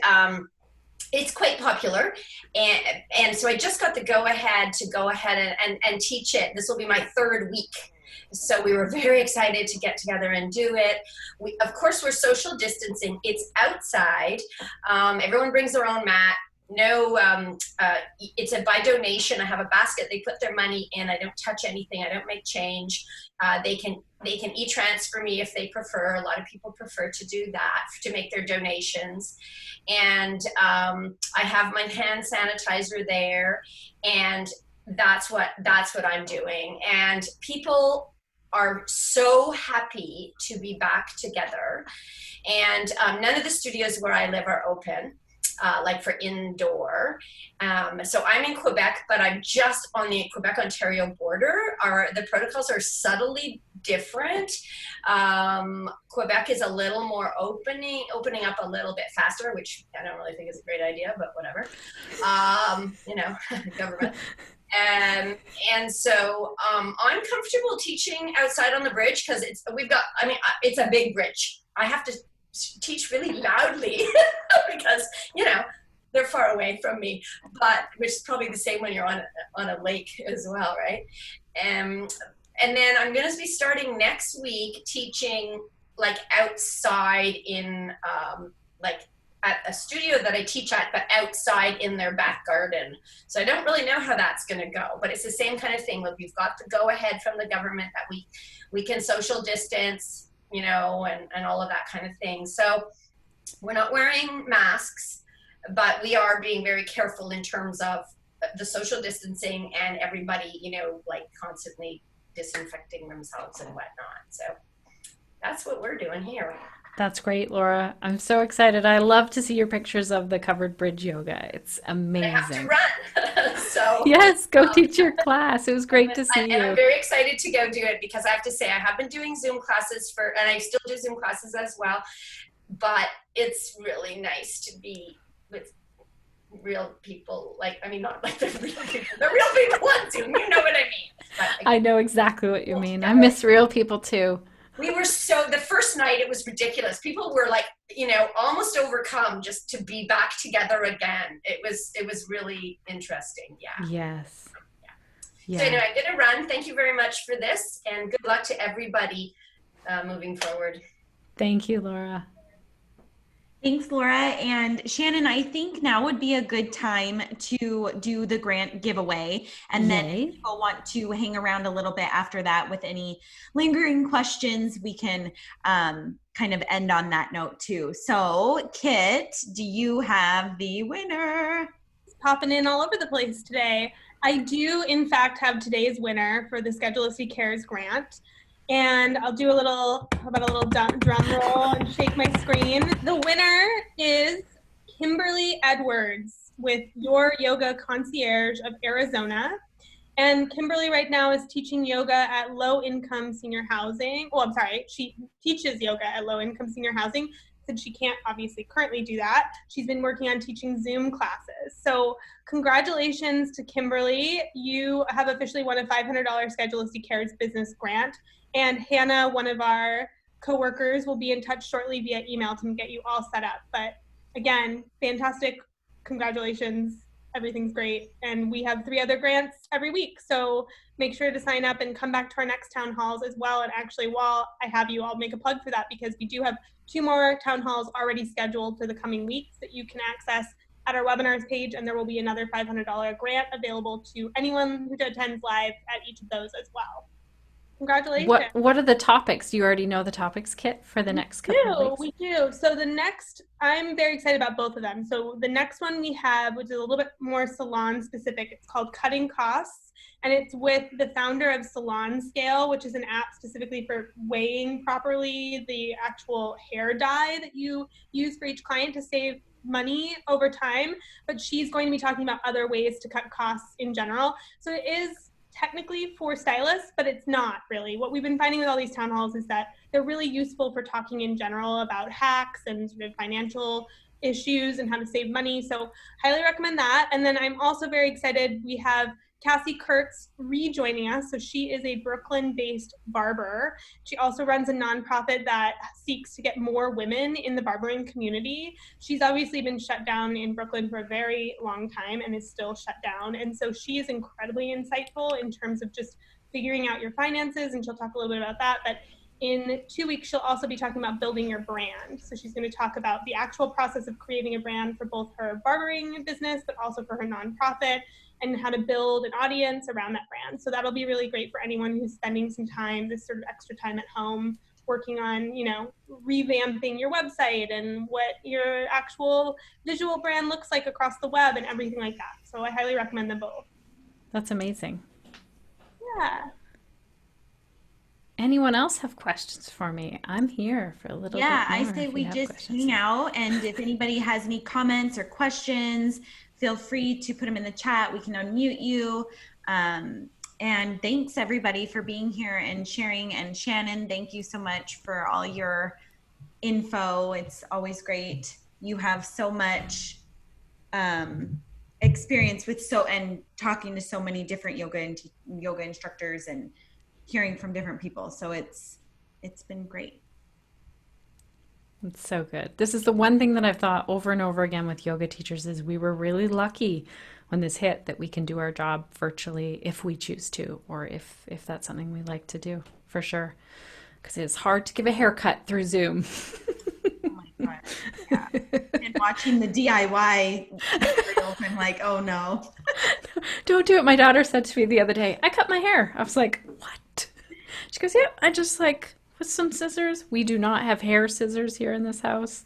it's quite popular, and so I just got the go ahead and teach it. This will be my 3rd week, so we were very excited to get together and do it. Of course, we're social distancing. It's outside. Everyone brings their own mat. No, it's by donation. I have a basket. They put their money in. I don't touch anything. I don't make change. They can e-transfer me if they prefer. A lot of people prefer to do that, to make their donations. And I have my hand sanitizer there, and that's what I'm doing. And people are so happy to be back together. And none of the studios where I live are open. Like for indoor. So I'm in Quebec, but I'm just on the Quebec-Ontario border. The protocols are subtly different. Quebec is a little more opening up a little bit faster, which I don't really think is a great idea, but whatever. Government. And so I'm comfortable teaching outside on the bridge because it's a big bridge. I have to teach really loudly because they're far away from me, but which is probably the same when you're on a lake as well, right? And then I'm going to be starting next week teaching like outside in like at a studio that I teach at, but outside in their back garden. So I don't really know how that's going to go, but it's the same kind of thing. Like we've got the go ahead from the government that we can social distance, and all of that kind of thing. So we're not wearing masks, but we are being very careful in terms of the social distancing and everybody, like constantly disinfecting themselves and whatnot. So that's what we're doing here. That's great, Laura. I'm so excited. I love to see your pictures of the covered bridge yoga. It's amazing. I have to run. So yes, go teach your class. It was great to see you. And I'm very excited to go do it because I have to say I have been doing Zoom classes and I still do Zoom classes as well. But it's really nice to be with real people. Not like the real people. The real people on Zoom. You know what I mean? But, I know exactly what you mean. I miss real people too. We were the first night, it was ridiculous. People were like, almost overcome just to be back together again. It was really interesting. Yeah. Yes. Yeah. So anyway, I'm going to run. Thank you very much for this, and good luck to everybody moving forward. Thank you, Laura. Thanks, Laura. And Shannon, I think now would be a good time to do the grant giveaway. And then if people want to hang around a little bit after that with any lingering questions, we can kind of end on that note too. So Kit, do you have the winner? It's popping in all over the place today. I do, in fact, have today's winner for the Schedulicity Cares grant. And I'll do a little drum roll and shake my screen. The winner is Kimberly Edwards with Your Yoga Concierge of Arizona. And Kimberly right now is teaching yoga at low-income senior housing. Oh, I'm sorry, she teaches yoga at low-income senior housing. Since she can't obviously currently do that, she's been working on teaching Zoom classes. So congratulations to Kimberly. You have officially won a $500 Schedulicity Cares business grant. And Hannah, one of our coworkers, will be in touch shortly via email to get you all set up. But again, fantastic. Congratulations. Everything's great. And we have 3 other grants every week. So make sure to sign up and come back to our next town halls as well. And actually, while I have you, I'll make a plug for that because we do have 2 more town halls already scheduled for the coming weeks that you can access at our webinars page. And there will be another $500 grant available to anyone who attends live at each of those as well. Congratulations. What are the topics? Do you already know the topics, Kit, for the next couple of weeks? We do. So the next, I'm very excited about both of them. So the next one we have, which is a little bit more salon specific, it's called Cutting Costs. And it's with the founder of Salon Scale, which is an app specifically for weighing properly the actual hair dye that you use for each client to save money over time. But she's going to be talking about other ways to cut costs in general. So it is technically for stylists, but it's not really. What we've been finding with all these town halls is that they're really useful for talking in general about hacks and sort of financial issues and how to save money. So highly recommend that. And then I'm also very excited. We have Cassie Kurtz rejoining us. So she is a Brooklyn-based barber. She also runs a nonprofit that seeks to get more women in the barbering community. She's obviously been shut down in Brooklyn for a very long time and is still shut down. And so she is incredibly insightful in terms of just figuring out your finances, and she'll talk a little bit about that. But in 2 weeks, she'll also be talking about building your brand. So she's going to talk about the actual process of creating a brand for both her barbering business, but also for her nonprofit, and how to build an audience around that brand. So that'll be really great for anyone who's spending some time, this sort of extra time at home, working on, revamping your website and what your actual visual brand looks like across the web and everything like that. So I highly recommend them both. That's amazing. Yeah. Anyone else have questions for me? I'm here for a little bit more. Yeah, I say we just hang out, and if anybody has any comments or questions, feel free to put them in the chat. We can unmute you. And thanks everybody for being here and sharing. And Shannon, thank you so much for all your info. It's always great. You have so much experience with and talking to so many different yoga instructors and hearing from different people. So it's been great. It's so good. This is the one thing that I've thought over and over again with yoga teachers is we were really lucky when this hit that we can do our job virtually if we choose to, or if that's something we like to do, for sure. Because it's hard to give a haircut through Zoom. Oh my God. Yeah. And watching the DIY tutorials, I'm like, oh no. Don't do it. My daughter said to me the other day, I cut my hair. I was like, what? She goes, yeah, I just with some scissors. We do not have hair scissors here in this house.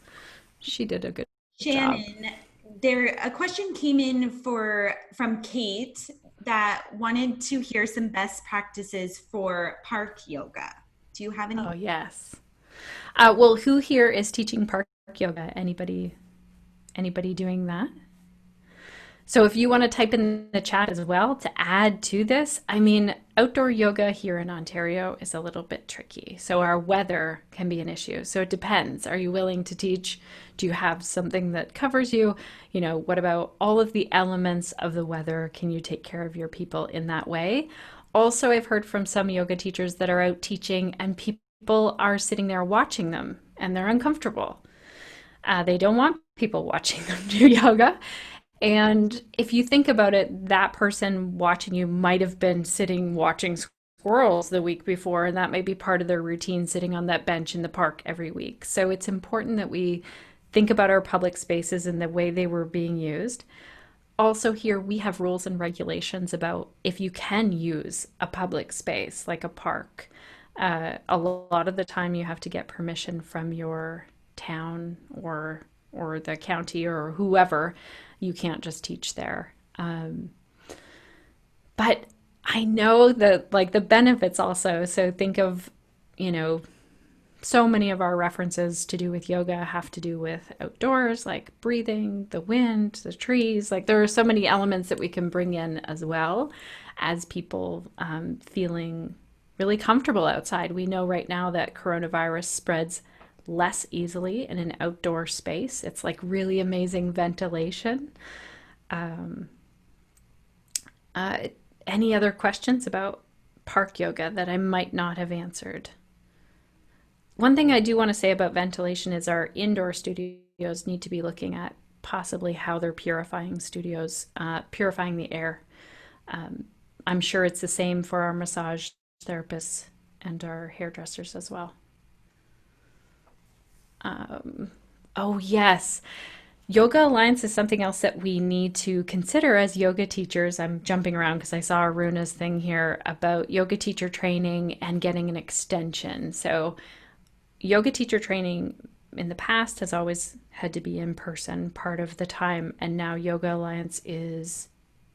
She did a good job. Shannon, a question came in from Kate that wanted to hear some best practices for park yoga. Do you have any? Oh, yes. Well, who here is teaching park yoga? Anybody doing that? So if you want to type in the chat as well to add to this, I mean, outdoor yoga here in Ontario is a little bit tricky. So our weather can be an issue. So it depends. Are you willing to teach? Do you have something that covers you? What about all of the elements of the weather? Can you take care of your people in that way? Also, I've heard from some yoga teachers that are out teaching and people are sitting there watching them and they're uncomfortable. They don't want people watching them do yoga. And if you think about it, that person watching you might have been sitting watching squirrels the week before, and that may be part of their routine, sitting on that bench in the park every week. So it's important that we think about our public spaces and the way they were being used. Also here, we have rules and regulations about if you can use a public space like a park. A lot of the time you have to get permission from your town or the county or whoever. You can't just teach there. But I know that the benefits also. So think of, so many of our references to do with yoga have to do with outdoors, like breathing, the wind, the trees. There are so many elements that we can bring in as well as people feeling really comfortable outside. We know right now that coronavirus spreads less easily in an outdoor space. It's really amazing ventilation. Any other questions about park yoga that I might not have answered? One thing I do want to say about ventilation is our indoor studios need to be looking at possibly how they're purifying the air. I'm sure it's the same for our massage therapists and our hairdressers as well. Oh, yes. Yoga Alliance is something else that we need to consider as yoga teachers. I'm jumping around because I saw Aruna's thing here about yoga teacher training and getting an extension. So, yoga teacher training in the past has always had to be in person part of the time, and now Yoga Alliance is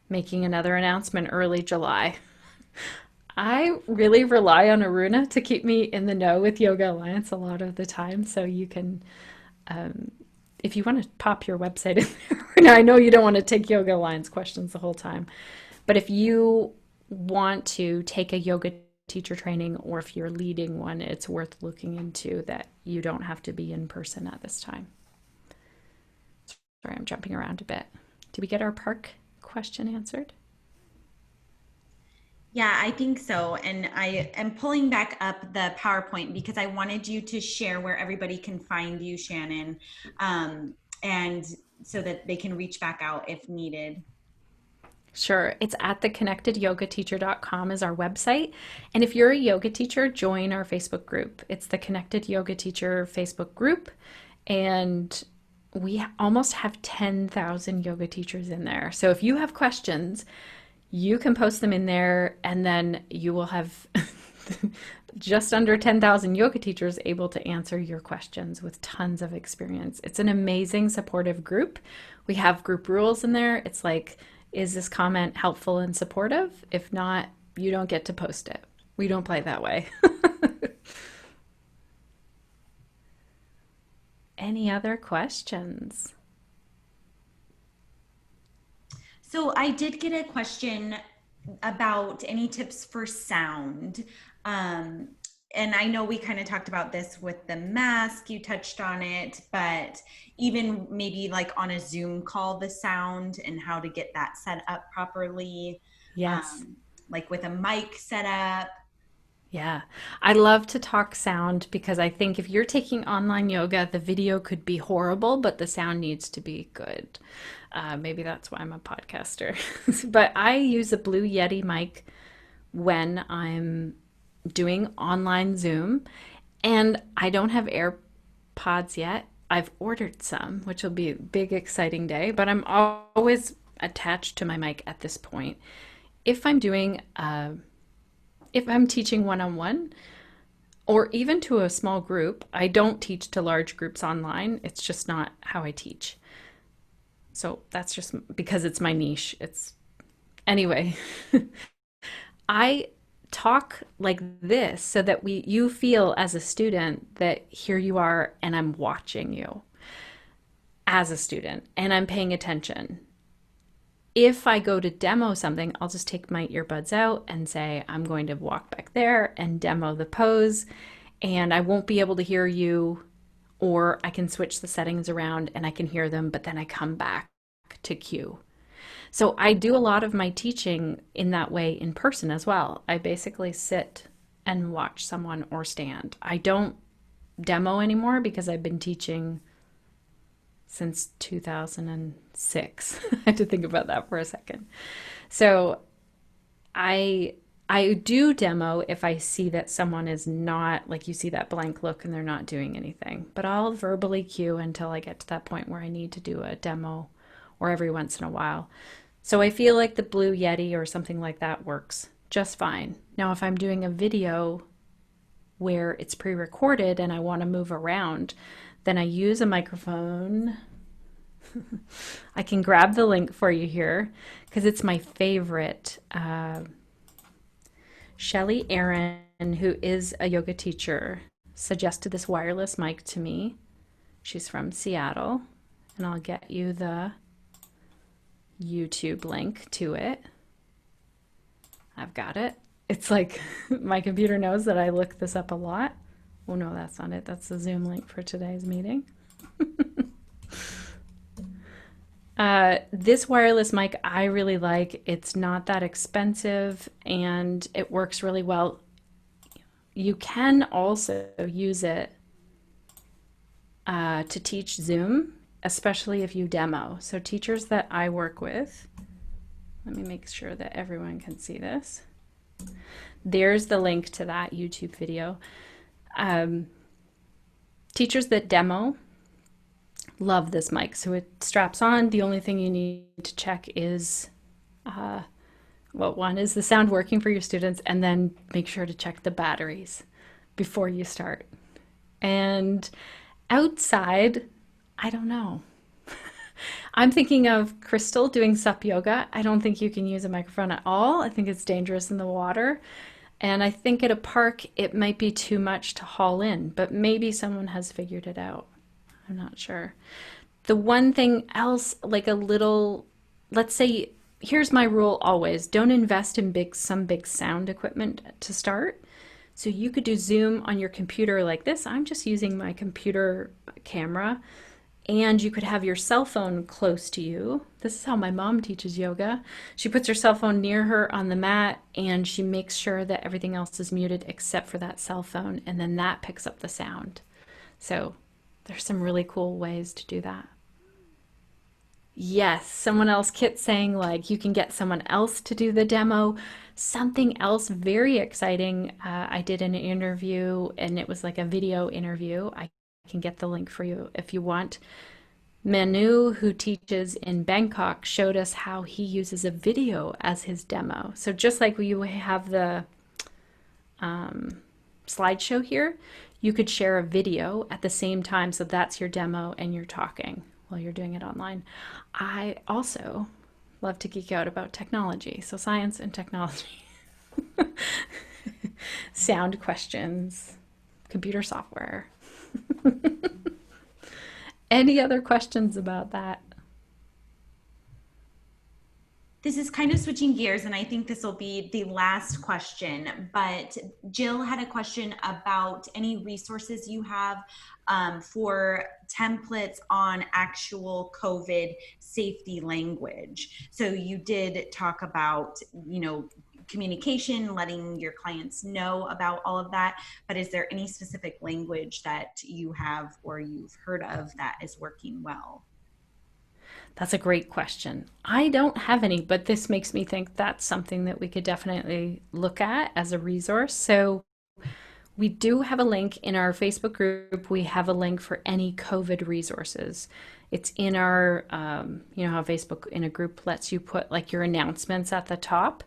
making another announcement early July. I really rely on Aruna to keep me in the know with Yoga Alliance a lot of the time, so you can if you want to pop your website in there. Now, I know you don't want to take Yoga Alliance questions the whole time, but if you want to take a yoga teacher training or if you're leading one, it's worth looking into that you don't have to be in person at this time. Sorry, I'm jumping around a bit. Did we get our park question answered? Yeah, I think so. And I am pulling back up the PowerPoint because I wanted you to share where everybody can find you, Shannon, and so that they can reach back out if needed. Sure. It's at theconnectedyogateacher.com is our website. And if you're a yoga teacher, join our Facebook group. It's the Connected Yoga Teacher Facebook group. And we almost have 10,000 yoga teachers in there. So if you have questions, you can post them in there, and then you will have just under 10,000 yoga teachers able to answer your questions with tons of experience. It's an amazing supportive group. We have group rules in there. It's like, is this comment helpful and supportive? If not, you don't get to post it. We don't play that way. Any other questions? So I did get a question about any tips for sound. And I know we kind of talked about this with the mask, you touched on it, but even maybe like on a Zoom call, the sound and how to get that set up properly. Yes. Like with a mic set up. Yeah, I love to talk sound because I think if you're taking online yoga, the video could be horrible, but the sound needs to be good. Maybe that's why I'm a podcaster. But I use a Blue Yeti mic when I'm doing online Zoom, and I don't have AirPods yet. I've ordered some, which will be a big, exciting day, but I'm always attached to my mic at this point. If I'm doing if I'm teaching one-on-one or even to a small group, I don't teach to large groups online. It's just not how I teach. So that's just because it's my niche. Anyway, I talk like this so that you feel as a student that here you are and I'm watching you as a student and I'm paying attention. If I go to demo something, I'll just take my earbuds out and say, I'm going to walk back there and demo the pose, and I won't be able to hear you, or I can switch the settings around and I can hear them, but then I come back to cue. So I do a lot of my teaching in that way in person as well. I basically sit and watch someone or stand. I don't demo anymore because I've been teaching since 2006. I had to think about that for a second. So I do demo if I see that someone is not, like you see that blank look and they're not doing anything, but I'll verbally cue until I get to that point where I need to do a demo or every once in a while. So I feel like the Blue Yeti or something like that works just fine. Now, if I'm doing a video where it's pre-recorded and I want to move around, then I use a microphone. I can grab the link for you here because it's my favorite. Shelly Aaron, who is a yoga teacher, suggested this wireless mic to me. She's from Seattle, and I'll get you the YouTube link to it. I've got it. It's like my computer knows that I look this up a lot. Oh no, that's not it. That's the Zoom link for today's meeting. This wireless mic I really like. It's not that expensive and it works really well. You can also use it to teach Zoom, especially if you demo. So teachers that I work with, let me make sure that everyone can see this. There's the link to that YouTube video. Teachers that demo Love this mic. So it straps on. The only thing you need to check is, one is the sound working for your students, and then make sure to check the batteries before you start. And outside, I don't know. I'm thinking of Crystal doing sup yoga. I don't think you can use a microphone at all. I think it's dangerous in the water. And I think at a park, it might be too much to haul in, but maybe someone has figured it out. I'm not sure. The one thing else, like a little, let's say, here's my rule always, don't invest in some big sound equipment to start. So you could do Zoom on your computer like this. I'm just using my computer camera. And you could have your cell phone close to you. This is how my mom teaches yoga. She puts her cell phone near her on the mat and she makes sure that everything else is muted except for that cell phone. And then that picks up the sound. So there's some really cool ways to do that. Yes, someone else, Kit, saying like you can get someone else to do the demo. Something else very exciting. I did an interview and it was like a video interview. I can get the link for you if you want. Manu, who teaches in Bangkok, showed us how he uses a video as his demo. So just like you have the slideshow here, you could share a video at the same time. So that's your demo and you're talking while you're doing it online. I also love to geek out about technology. So science and technology. Sound questions, computer software. Any other questions about that? This is kind of switching gears, and I think this will be the last question, but Jill had a question about any resources you have for templates on actual COVID safety language. So you did talk about, communication, letting your clients know about all of that, but is there any specific language that you have or you've heard of that is working well? That's a great question. I don't have any, but this makes me think that's something that we could definitely look at as a resource. So we do have a link in our Facebook group. We have a link for any COVID resources. It's in our, how Facebook in a group lets you put like your announcements at the top.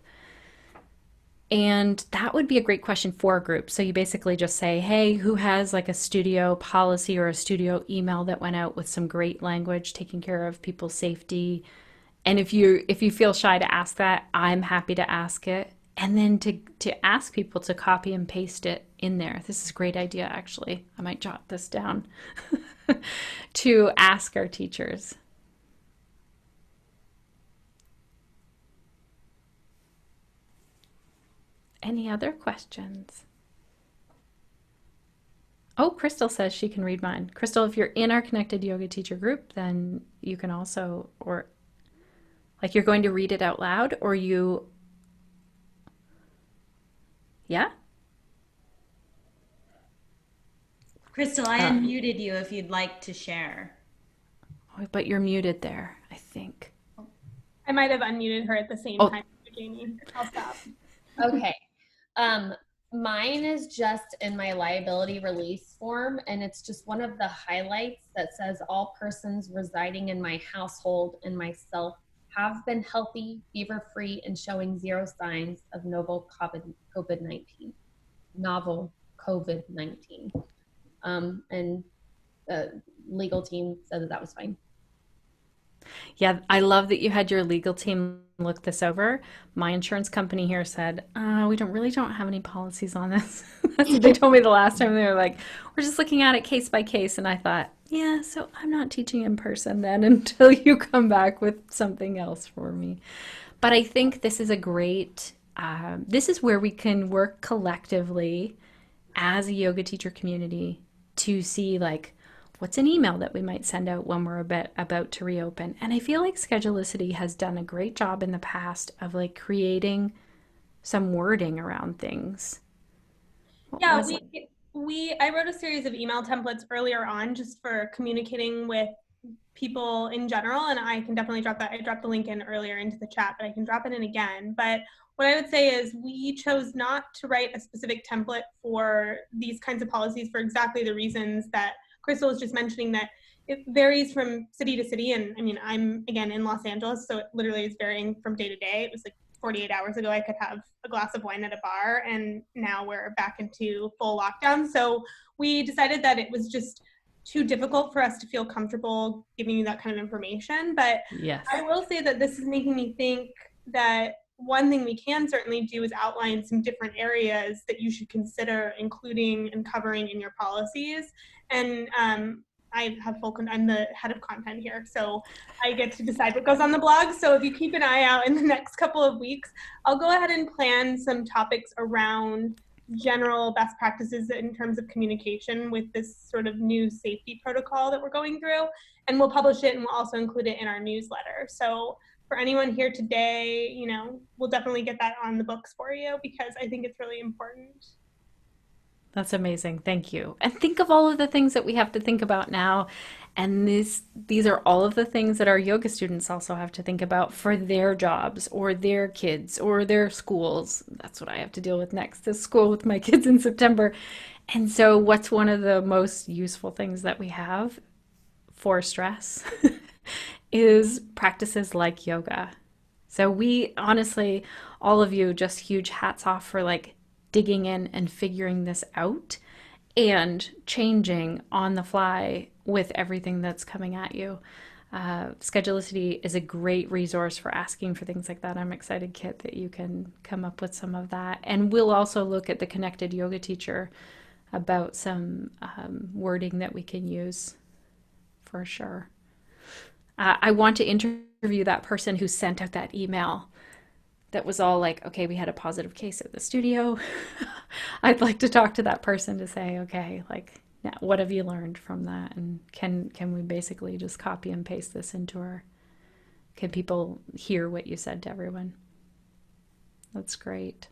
And that would be a great question for a group. So you basically just say, hey, who has like a studio policy or a studio email that went out with some great language taking care of people's safety? And if you feel shy to ask that, I'm happy to ask it. And then to ask people to copy and paste it in there. This is a great idea, actually. I might jot this down. To ask our teachers. Any other questions? Oh, Crystal says she can read mine. Crystal, if you're in our Connected Yoga Teacher group, then you can also, or like you're going to read it out loud, or you, yeah? Crystal, I unmuted you if you'd like to share. Oh, but you're muted there, I think. I might have unmuted her at the same time, Jamie. I'll stop. Okay. Mine is just in my liability release form, and it's just one of the highlights that says all persons residing in my household and myself have been healthy, fever-free, and showing zero signs of novel COVID-19. Novel COVID-19. And the legal team said that was fine. Yeah, I love that you had your legal team look this over. My insurance company here said, we don't have any policies on this. That's what they told me the last time. They were like, we're just looking at it case by case. And I thought, yeah, so I'm not teaching in person then until you come back with something else for me. But I think this is a great, this is where we can work collectively as a yoga teacher community to see like, what's an email that we might send out when we're about to reopen? And I feel like Schedulicity has done a great job in the past of like creating some wording around things. Yeah, I wrote a series of email templates earlier on just for communicating with people in general, and I can definitely drop that. I dropped the link in earlier into the chat, but I can drop it in again. But what I would say is we chose not to write a specific template for these kinds of policies for exactly the reasons that Crystal was just mentioning, that it varies from city to city. And I mean, I'm again in Los Angeles, so it literally is varying from day to day. It was like 48 hours ago, I could have a glass of wine at a bar, and now we're back into full lockdown. So we decided that it was just too difficult for us to feel comfortable giving you that kind of information. But Yes. I will say that this is making me think that one thing we can certainly do is outline some different areas that you should consider including and covering in your policies. And I have I'm the head of content here, so I get to decide what goes on the blog. So if you keep an eye out in the next couple of weeks, I'll go ahead and plan some topics around general best practices in terms of communication with this sort of new safety protocol that we're going through. And we'll publish it, and we'll also include it in our newsletter. So for anyone here today, you know, we'll definitely get that on the books for you, because I think it's really important. That's amazing. Thank you. And think of all of the things that we have to think about now. And these are all of the things that our yoga students also have to think about for their jobs or their kids or their schools. That's what I have to deal with next, is school with my kids in September. And so what's one of the most useful things that we have for stress is practices like yoga. So we honestly, all of you, just huge hats off for like digging in and figuring this out and changing on the fly with everything that's coming at you. Schedulicity is a great resource for asking for things like that. I'm excited, Kit, that you can come up with some of that. And we'll also look at the Connected Yoga Teacher about some wording that we can use for sure. I want to interview that person who sent out that email that was all like, okay, we had a positive case at the studio. I'd like to talk to that person to say, okay, like, now, what have you learned from that? And can we basically just copy and paste this into our, can people hear what you said to everyone? That's great.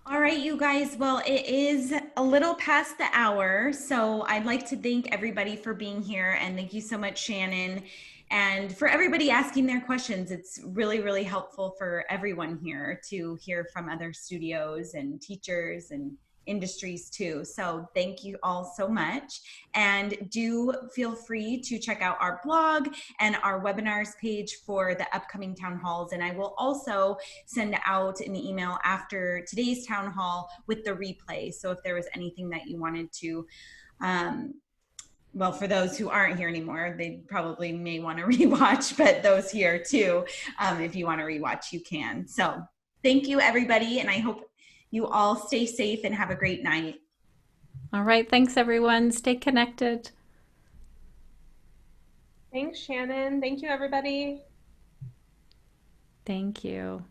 All right, you guys. Well, it is a little past the hour, so I'd like to thank everybody for being here, and thank you so much, Shannon, and for everybody asking their questions. It's really, really helpful for everyone here to hear from other studios and teachers and industries too. So thank you all so much. And do feel free to check out our blog and our webinars page for the upcoming town halls. And I will also send out an email after today's town hall with the replay. So if there was anything that you wanted to, well, for those who aren't here anymore, they probably may want to rewatch, but those here too, if you want to rewatch, you can. So thank you, everybody. And I hope you all stay safe and have a great night. All right. Thanks, everyone. Stay connected. Thanks, Shannon. Thank you, everybody. Thank you.